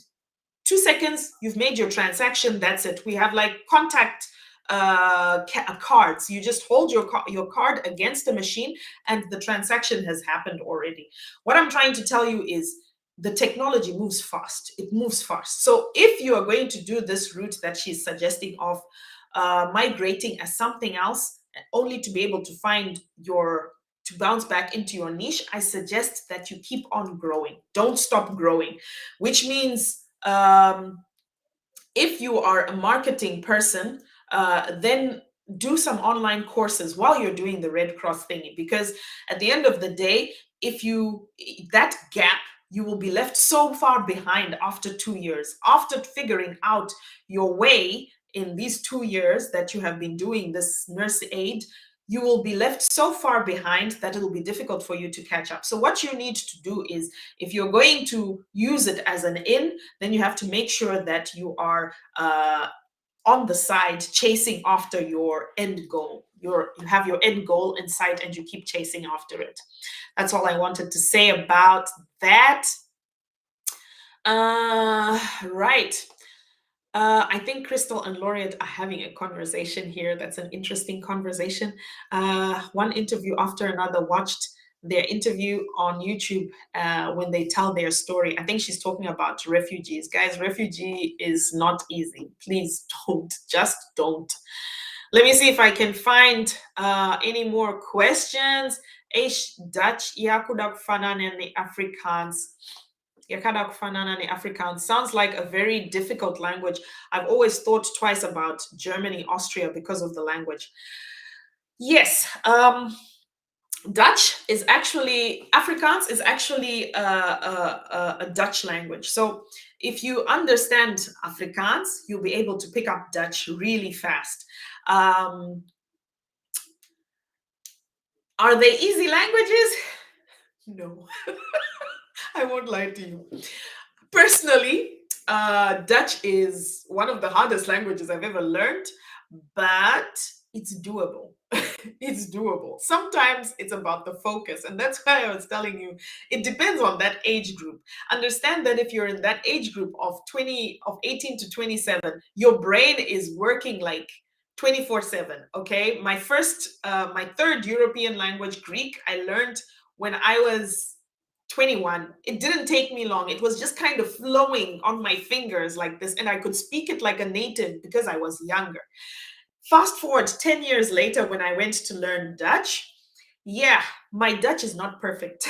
[SPEAKER 1] 2 seconds you've made your transaction. That's it. We have like contact cards. You just hold your card against the machine and the transaction has happened already. What I'm trying to tell you is the technology moves fast. It moves fast. So if you are going to do this route that she's suggesting of migrating as something else, only to be able to find your to bounce back into your niche, I suggest that you keep on growing. Don't stop growing, which means if you are a marketing person, then do some online courses while you're doing the Red Cross thingy. Because at the end of the day, if you that gap, you will be left so far behind after 2 years. After figuring out your way in these 2 years that you have been doing this nurse aid, you will be left so far behind that it will be difficult for you to catch up. So what you need to do is, if you're going to use it as an in, then you have to make sure that you are on the side chasing after your end goal. You have your end goal in sight and you keep chasing after it. That's all I wanted to say about that. Right. I think Crystal and Laureate are having a conversation here. That's an interesting conversation. One interview after another, watched their interview on YouTube when they tell their story. I think she's talking about refugees. Guys, refugee is not easy. Please don't, just don't. Let me see if I can find any more questions. Dutch, yakuda kufanana ni Afrikaans. Yakada kufanana ni Afrikaans sounds like a very difficult language. I've always thought twice about Germany, Austria because of the language. Yes, Dutch is actually, Afrikaans is actually a Dutch language. So if you understand Afrikaans, you'll be able to pick up Dutch really fast. Are they easy languages? No, I won't lie to you. Personally, Dutch is one of the hardest languages I've ever learned, but it's doable. it's doable. Sometimes it's about the focus. And that's why I was telling you, it depends on that age group. Understand that if you're in that age group of 18 to 27, your brain is working like 24/7. Okay. My third European language, Greek, I learned when I was 21. It didn't take me long. It was just kind of flowing on my fingers like this. And I could speak it like a native because I was younger. Fast forward 10 years later when I went to learn Dutch. Yeah, my Dutch is not perfect,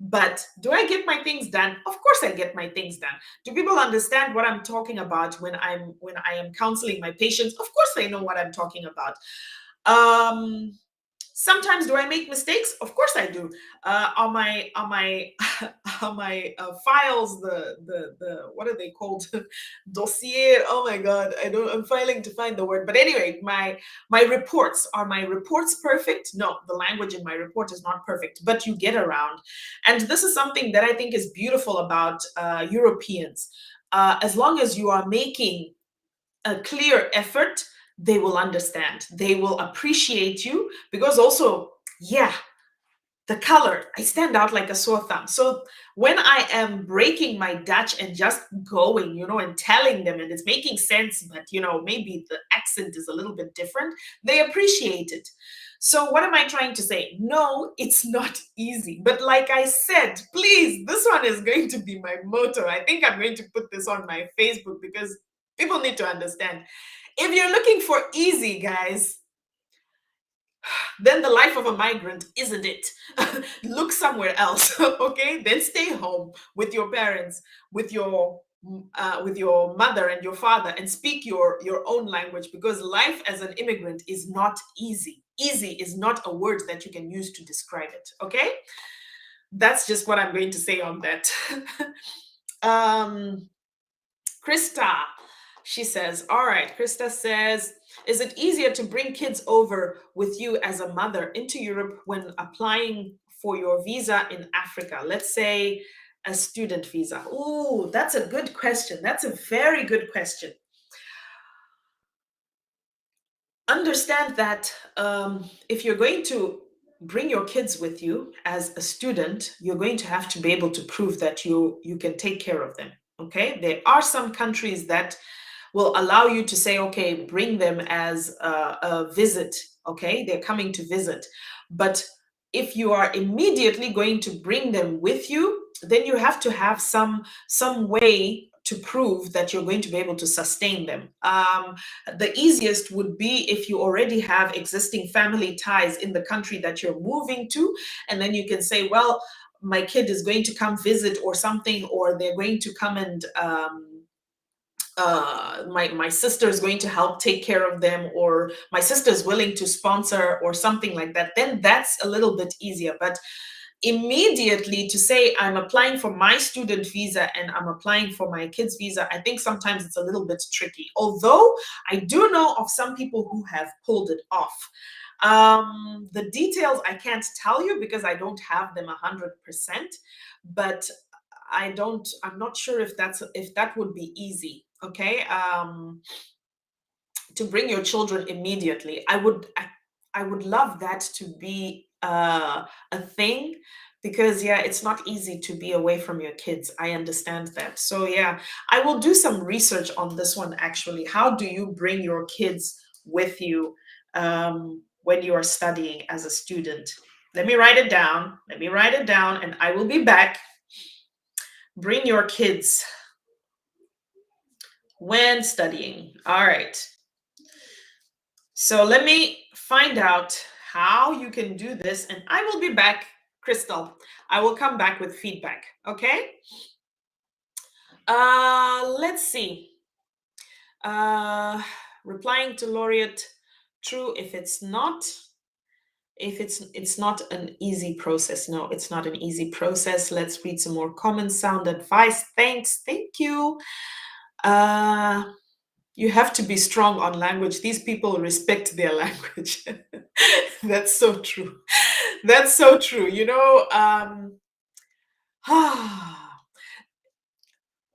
[SPEAKER 1] but do I get my things done? Of course I get my things done. Do people understand what I'm talking about when I am counseling my patients? Of course they know what I'm talking about. Um Sometimes do I make mistakes? Of course I do. On my on my files, the what are they called? Dossier. Oh my god, I'm failing to find the word. But anyway, my reports, are my reports perfect? No, the language in my report is not perfect, but you get around. And this is something that I think is beautiful about Europeans. As long as you are making a clear effort, they will understand. They will appreciate you because also, yeah, the color, I stand out like a sore thumb. So when I am breaking my Dutch and just going, and telling them, and it's making sense, but maybe the accent is a little bit different, they appreciate it. So what am I trying to say? No, it's not easy. But like I said, please, this one is going to be my motto. I think I'm going to put this on my Facebook because people need to understand. If you're looking for easy, guys, then the life of a migrant isn't it. Look somewhere else. Okay, then stay home with your parents, with your mother and your father, and speak your own language, because life as an immigrant is not easy. Easy is not a word that you can use to describe it. Okay, that's just what I'm going to say on that. um Krista, she says, all right. Krista says, is it easier to bring kids over with you as a mother into Europe when applying for your visa in Africa? Let's say a student visa. Oh, that's a good question. That's a very good question. Understand that if you're going to bring your kids with you as a student, you're going to have to be able to prove that you can take care of them. Okay, there are some countries that will allow you to say, okay, bring them as a visit. Okay, they're coming to visit. But if you are immediately going to bring them with you, then you have to have some way to prove that you're going to be able to sustain them. The easiest would be if you already have existing family ties in the country that you're moving to, and then you can say, well, my kid is going to come visit or something, or they're going to come and my sister is going to help take care of them, or my sister is willing to sponsor or something like that, then that's a little bit easier. But immediately to say I'm applying for my student visa and I'm applying for my kids visa, I think sometimes it's a little bit tricky, although I do know of some people who have pulled it off. The details I can't tell you because I don't have them 100%, but I'm not sure if that would be easy. Okay, to bring your children immediately, I would love that to be a thing, because yeah, it's not easy to be away from your kids. I understand that. So yeah, I will do some research on this one actually. How do you bring your kids with you when you are studying as a student? Let me write it down. Let me write it down, and I will be back. Bring your kids when studying. All right. So let me find out how you can do this, and I will be back, Crystal. I will come back with feedback. Okay. Let's see. Replying to Laureate, true. If it's not an easy process. No, it's not an easy process. Let's read some more common sound advice. Thanks. Thank you. You have to be strong on language. These people respect their language. That's so true. That's so true.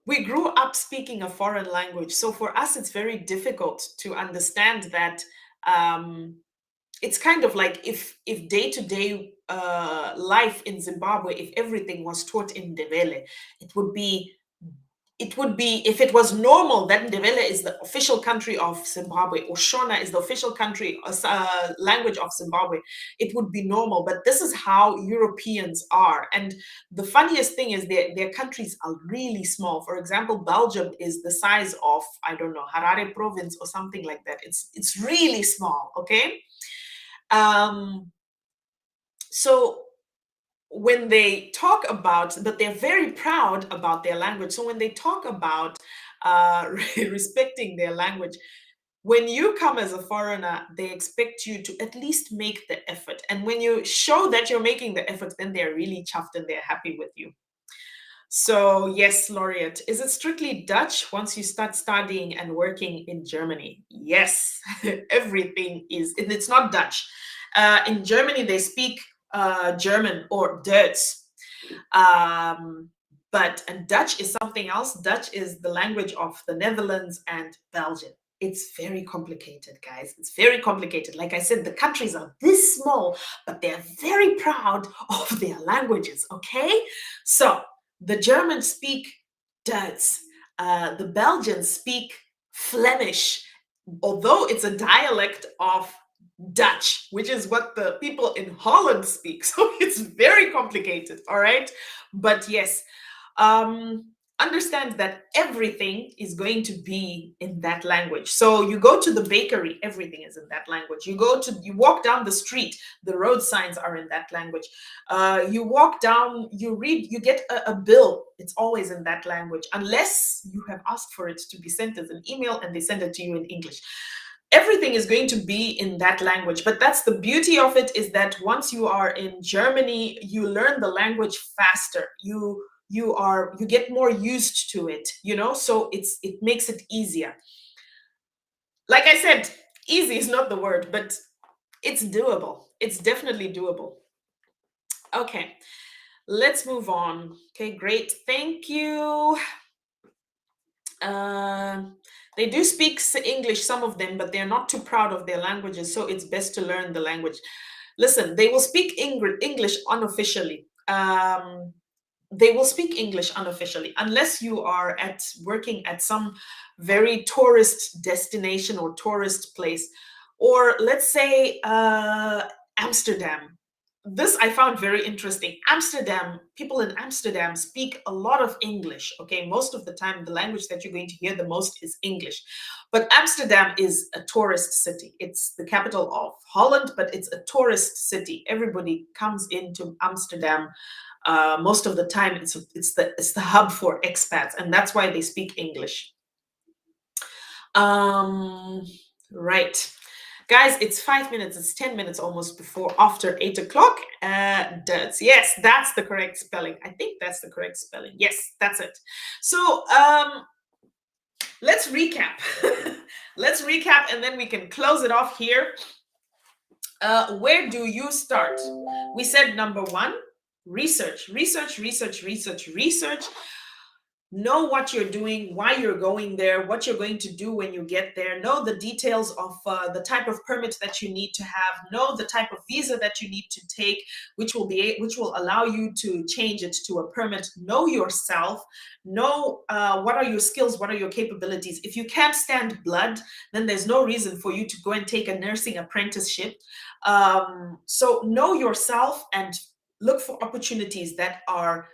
[SPEAKER 1] We grew up speaking a foreign language. So for us, it's very difficult to understand that um, it's kind of like if day-to-day life in Zimbabwe, if everything was taught in Ndebele, it would be if it was normal that Ndebele is the official country of Zimbabwe, or Shona is the official country language of Zimbabwe, it would be normal. But this is how Europeans are. And the funniest thing is their countries are really small. For example, Belgium is the size of, I don't know, Harare province or something like that. It's really small, okay? So when they talk about, but they're very proud about their language. So when they talk about respecting their language, when you come as a foreigner, they expect you to at least make the effort. And when you show that you're making the effort, then they're really chuffed and they're happy with you. So yes, Laureate, is it strictly Dutch once you start studying and working in Germany? Yes, everything is, and it's not Dutch. In Germany, they speak German or Duits. And Dutch is something else. Dutch is the language of the Netherlands and Belgium. It's very complicated, guys. It's very complicated. Like I said, the countries are this small, but they're very proud of their languages, okay? So the Germans speak Duits. The Belgians speak Flemish, although it's a dialect of Dutch, which is what the people in Holland speak. So it's very complicated, all right? But yes, understand that everything is going to be in that language. So you go to the bakery, everything is in that language. You walk down the street, the road signs are in that language. You walk down, you read, you get a bill, it's always in that language, unless you have asked for it to be sent as an email and they send it to you in English. Everything is going to be in that language. But that's the beauty of it, is that once you are in Germany, you learn the language faster. You get more used to it, so it makes it easier. Like I said, easy is not the word, but it's doable. It's definitely doable. Okay, let's move on. Okay, great. Thank you. They do speak English, some of them, but they're not too proud of their languages, so it's best to learn the language. Listen, they will speak English unofficially. They will speak English unofficially, unless you are working at some very tourist destination or tourist place, or let's say Amsterdam. This I found very interesting. People in Amsterdam speak a lot of English. Okay, most of the time, the language that you're going to hear the most is English. But Amsterdam is a tourist city. It's the capital of Holland, but it's a tourist city. Everybody comes into Amsterdam. Most of the time, it's the hub for expats, and that's why they speak English. Right. Guys, it's 5 minutes, it's 10 minutes almost after 8 o'clock. Duds. Yes, that's the correct spelling. I think that's the correct spelling. Yes, that's it. So let's recap. Let's recap and then we can close it off here. Where do you start? We said number one, research. Know what you're doing, why you're going there, what you're going to do when you get there. Know the details of the type of permit that you need to have. Know the type of visa that you need to take, which will allow you to change it to a permit. Know yourself. Know what are your skills, what are your capabilities. If you can't stand blood, then there's no reason for you to go and take a nursing apprenticeship. So know yourself and look for opportunities that are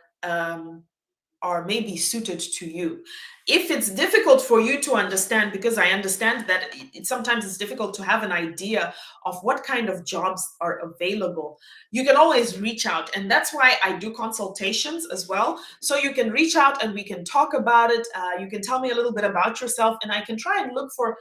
[SPEAKER 1] maybe suited to you. If it's difficult for you to understand, because I understand that sometimes it's difficult to have an idea of what kind of jobs are available, you can always reach out. And that's why I do consultations as well. So you can reach out and we can talk about it. You can tell me a little bit about yourself and I can try and look for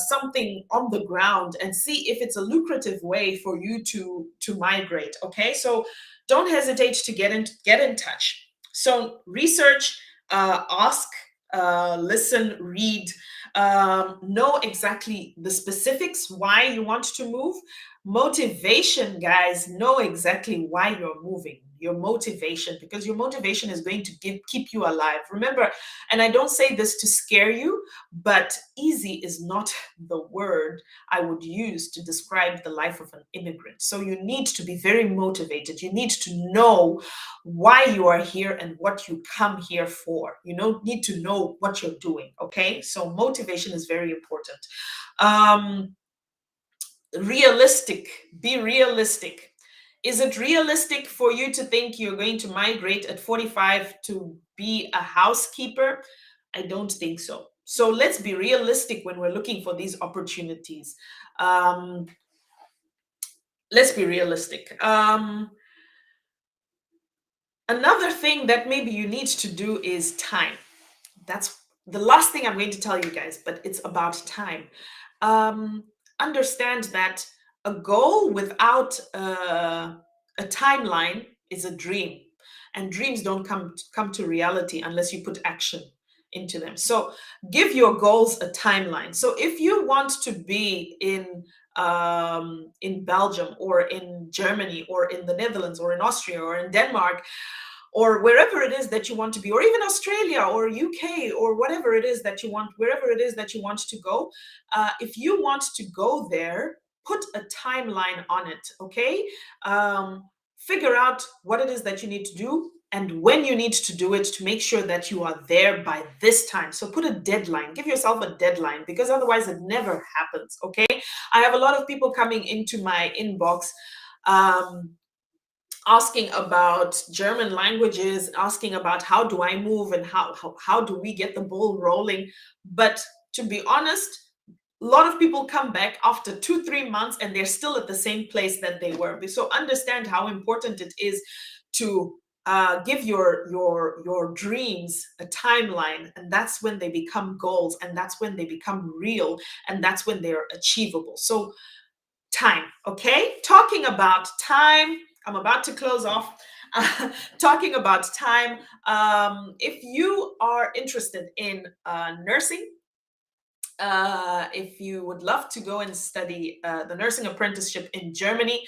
[SPEAKER 1] something on the ground and see if it's a lucrative way for you to migrate. Okay, so don't hesitate to get in touch. So research, ask, listen, read, know exactly the specifics, why you want to move. Motivation, guys, know exactly why you're moving. your motivation, because your motivation is going to keep you alive. Remember, and I don't say this to scare you, but easy is not the word I would use to describe the life of an immigrant. So you need to be very motivated. You need to know why you are here and what you come here for. You need to know what you're doing. Okay, so motivation is very important. um Realistic. Be realistic. Is it realistic for you to think you're going to migrate at 45 to be a housekeeper? I don't think so. So let's be realistic when we're looking for these opportunities. um let's be realistic. Another thing that maybe you need to do is time. That's the last thing I'm going to tell you guys, but it's about time. Um, Understand that a goal without a timeline is a dream, and dreams don't come to reality unless you put action into them. So give your goals a timeline. So if you want to be in Belgium or in Germany or in the Netherlands or in Austria or in Denmark, or wherever it is that you want to be, or even Australia or UK or whatever it is that you want, wherever it is that you want to go, if you want to go there, put a timeline on it, okay? Figure out what it is that you need to do and when you need to do it to make sure that you are there by this time. So put a deadline, give yourself a deadline, because otherwise it never happens, okay? I have a lot of people coming into my inbox, um, asking about German languages, asking about how do I move and how do we get the ball rolling. But to be honest, a lot of people come back after 2-3 months and they're still at the same place that they were. So understand how important it is to give your dreams a timeline, and that's when they become goals, and that's when they become real, and that's when they're achievable. So time, okay? Talking about time, I'm about to close off. Talking about time, if you are interested in nursing, if you would love to go and study the nursing apprenticeship in Germany,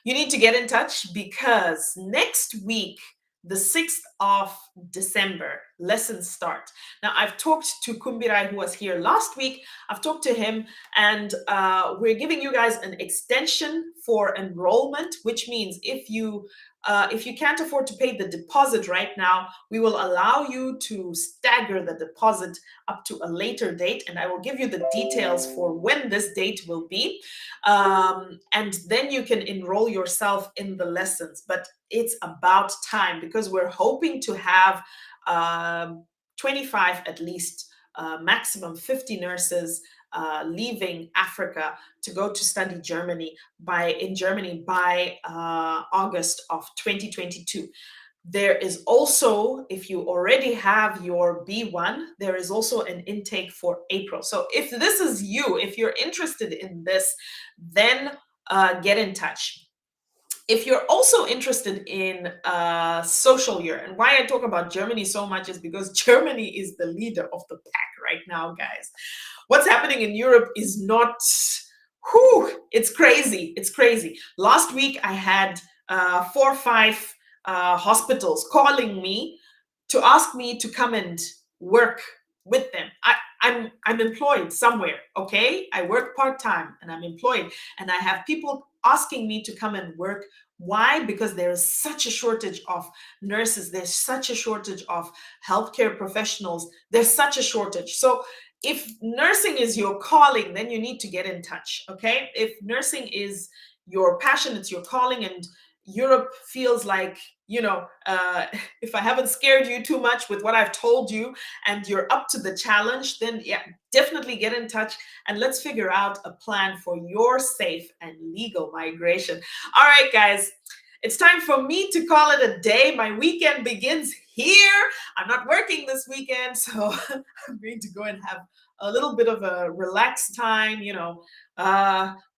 [SPEAKER 1] you need to get in touch, because next week, the 6th of December, lessons start. Now, I've talked to Kumbirai, who was here last week. I've talked to him, and we're giving you guys an extension for enrollment, which means if you can't afford to pay the deposit right now, we will allow you to stagger the deposit up to a later date, and I will give you the details for when this date will be. And then you can enroll yourself in the lessons. But it's about time, because we're hoping to have 25 at least, maximum 50 nurses leaving Africa to go to study in Germany by August of 2022. There is also, if you already have your B1, there is also an intake for April. So if this is you, if you're interested in this, then get in touch. If you're also interested in social year, and why I talk about Germany so much is because Germany is the leader of the pack right now, guys. What's happening in Europe is not, it's crazy. It's crazy. Last week, I had 4 or 5 hospitals calling me to ask me to come and work with them. I'm employed somewhere, okay? I work part-time and I'm employed, and I have people asking me to come and work. Why? Because there is such a shortage of nurses, there's such a shortage of healthcare professionals, there's such a shortage. So if nursing is your calling, then you need to get in touch, okay? If nursing is your passion, it's your calling, and Europe feels like, if I haven't scared you too much with what I've told you and you're up to the challenge, then yeah, definitely get in touch and let's figure out a plan for your safe and legal migration. All right, guys, it's time for me to call it a day. My weekend begins here. I'm not working this weekend, so I'm going to go and have a little bit of a relaxed time,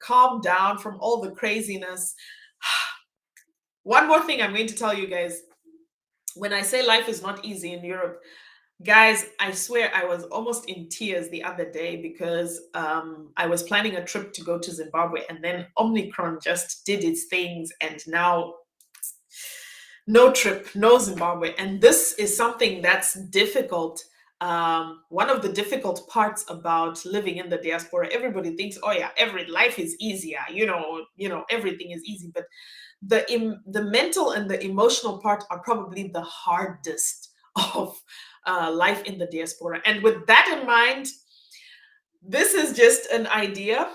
[SPEAKER 1] calm down from all the craziness. One more thing I'm going to tell you guys. When I say life is not easy in Europe, guys, I swear I was almost in tears the other day, because I was planning a trip to go to Zimbabwe, and then Omicron just did its things, and now No trip, no Zimbabwe. And this is something that's difficult. One of the difficult parts about living in the diaspora, everybody thinks, oh yeah, every life is easier, everything is easy. But the mental and the emotional part are probably the hardest of life in the diaspora. And with that in mind, this is just an idea,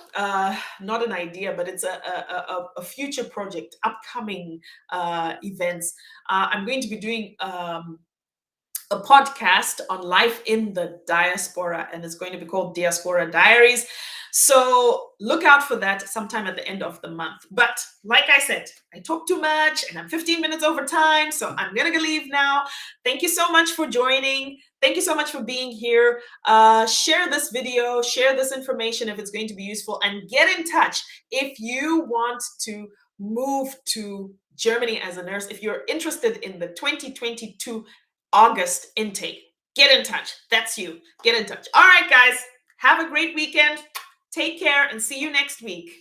[SPEAKER 1] not an idea, but it's a future project, upcoming events. I'm going to be doing a podcast on life in the diaspora, and it's going to be called Diaspora Diaries. So look out for that sometime at the end of the month. But like I said, I talk too much and I'm 15 minutes over time, so I'm gonna leave now. Thank you so much for joining. Thank you so much for being here. Share this video, share this information if it's going to be useful, and get in touch if you want to move to Germany as a nurse. If you're interested in the 2022 August intake, get in touch. That's you. Get in touch. All right, guys. Have a great weekend. Take care and see you next week.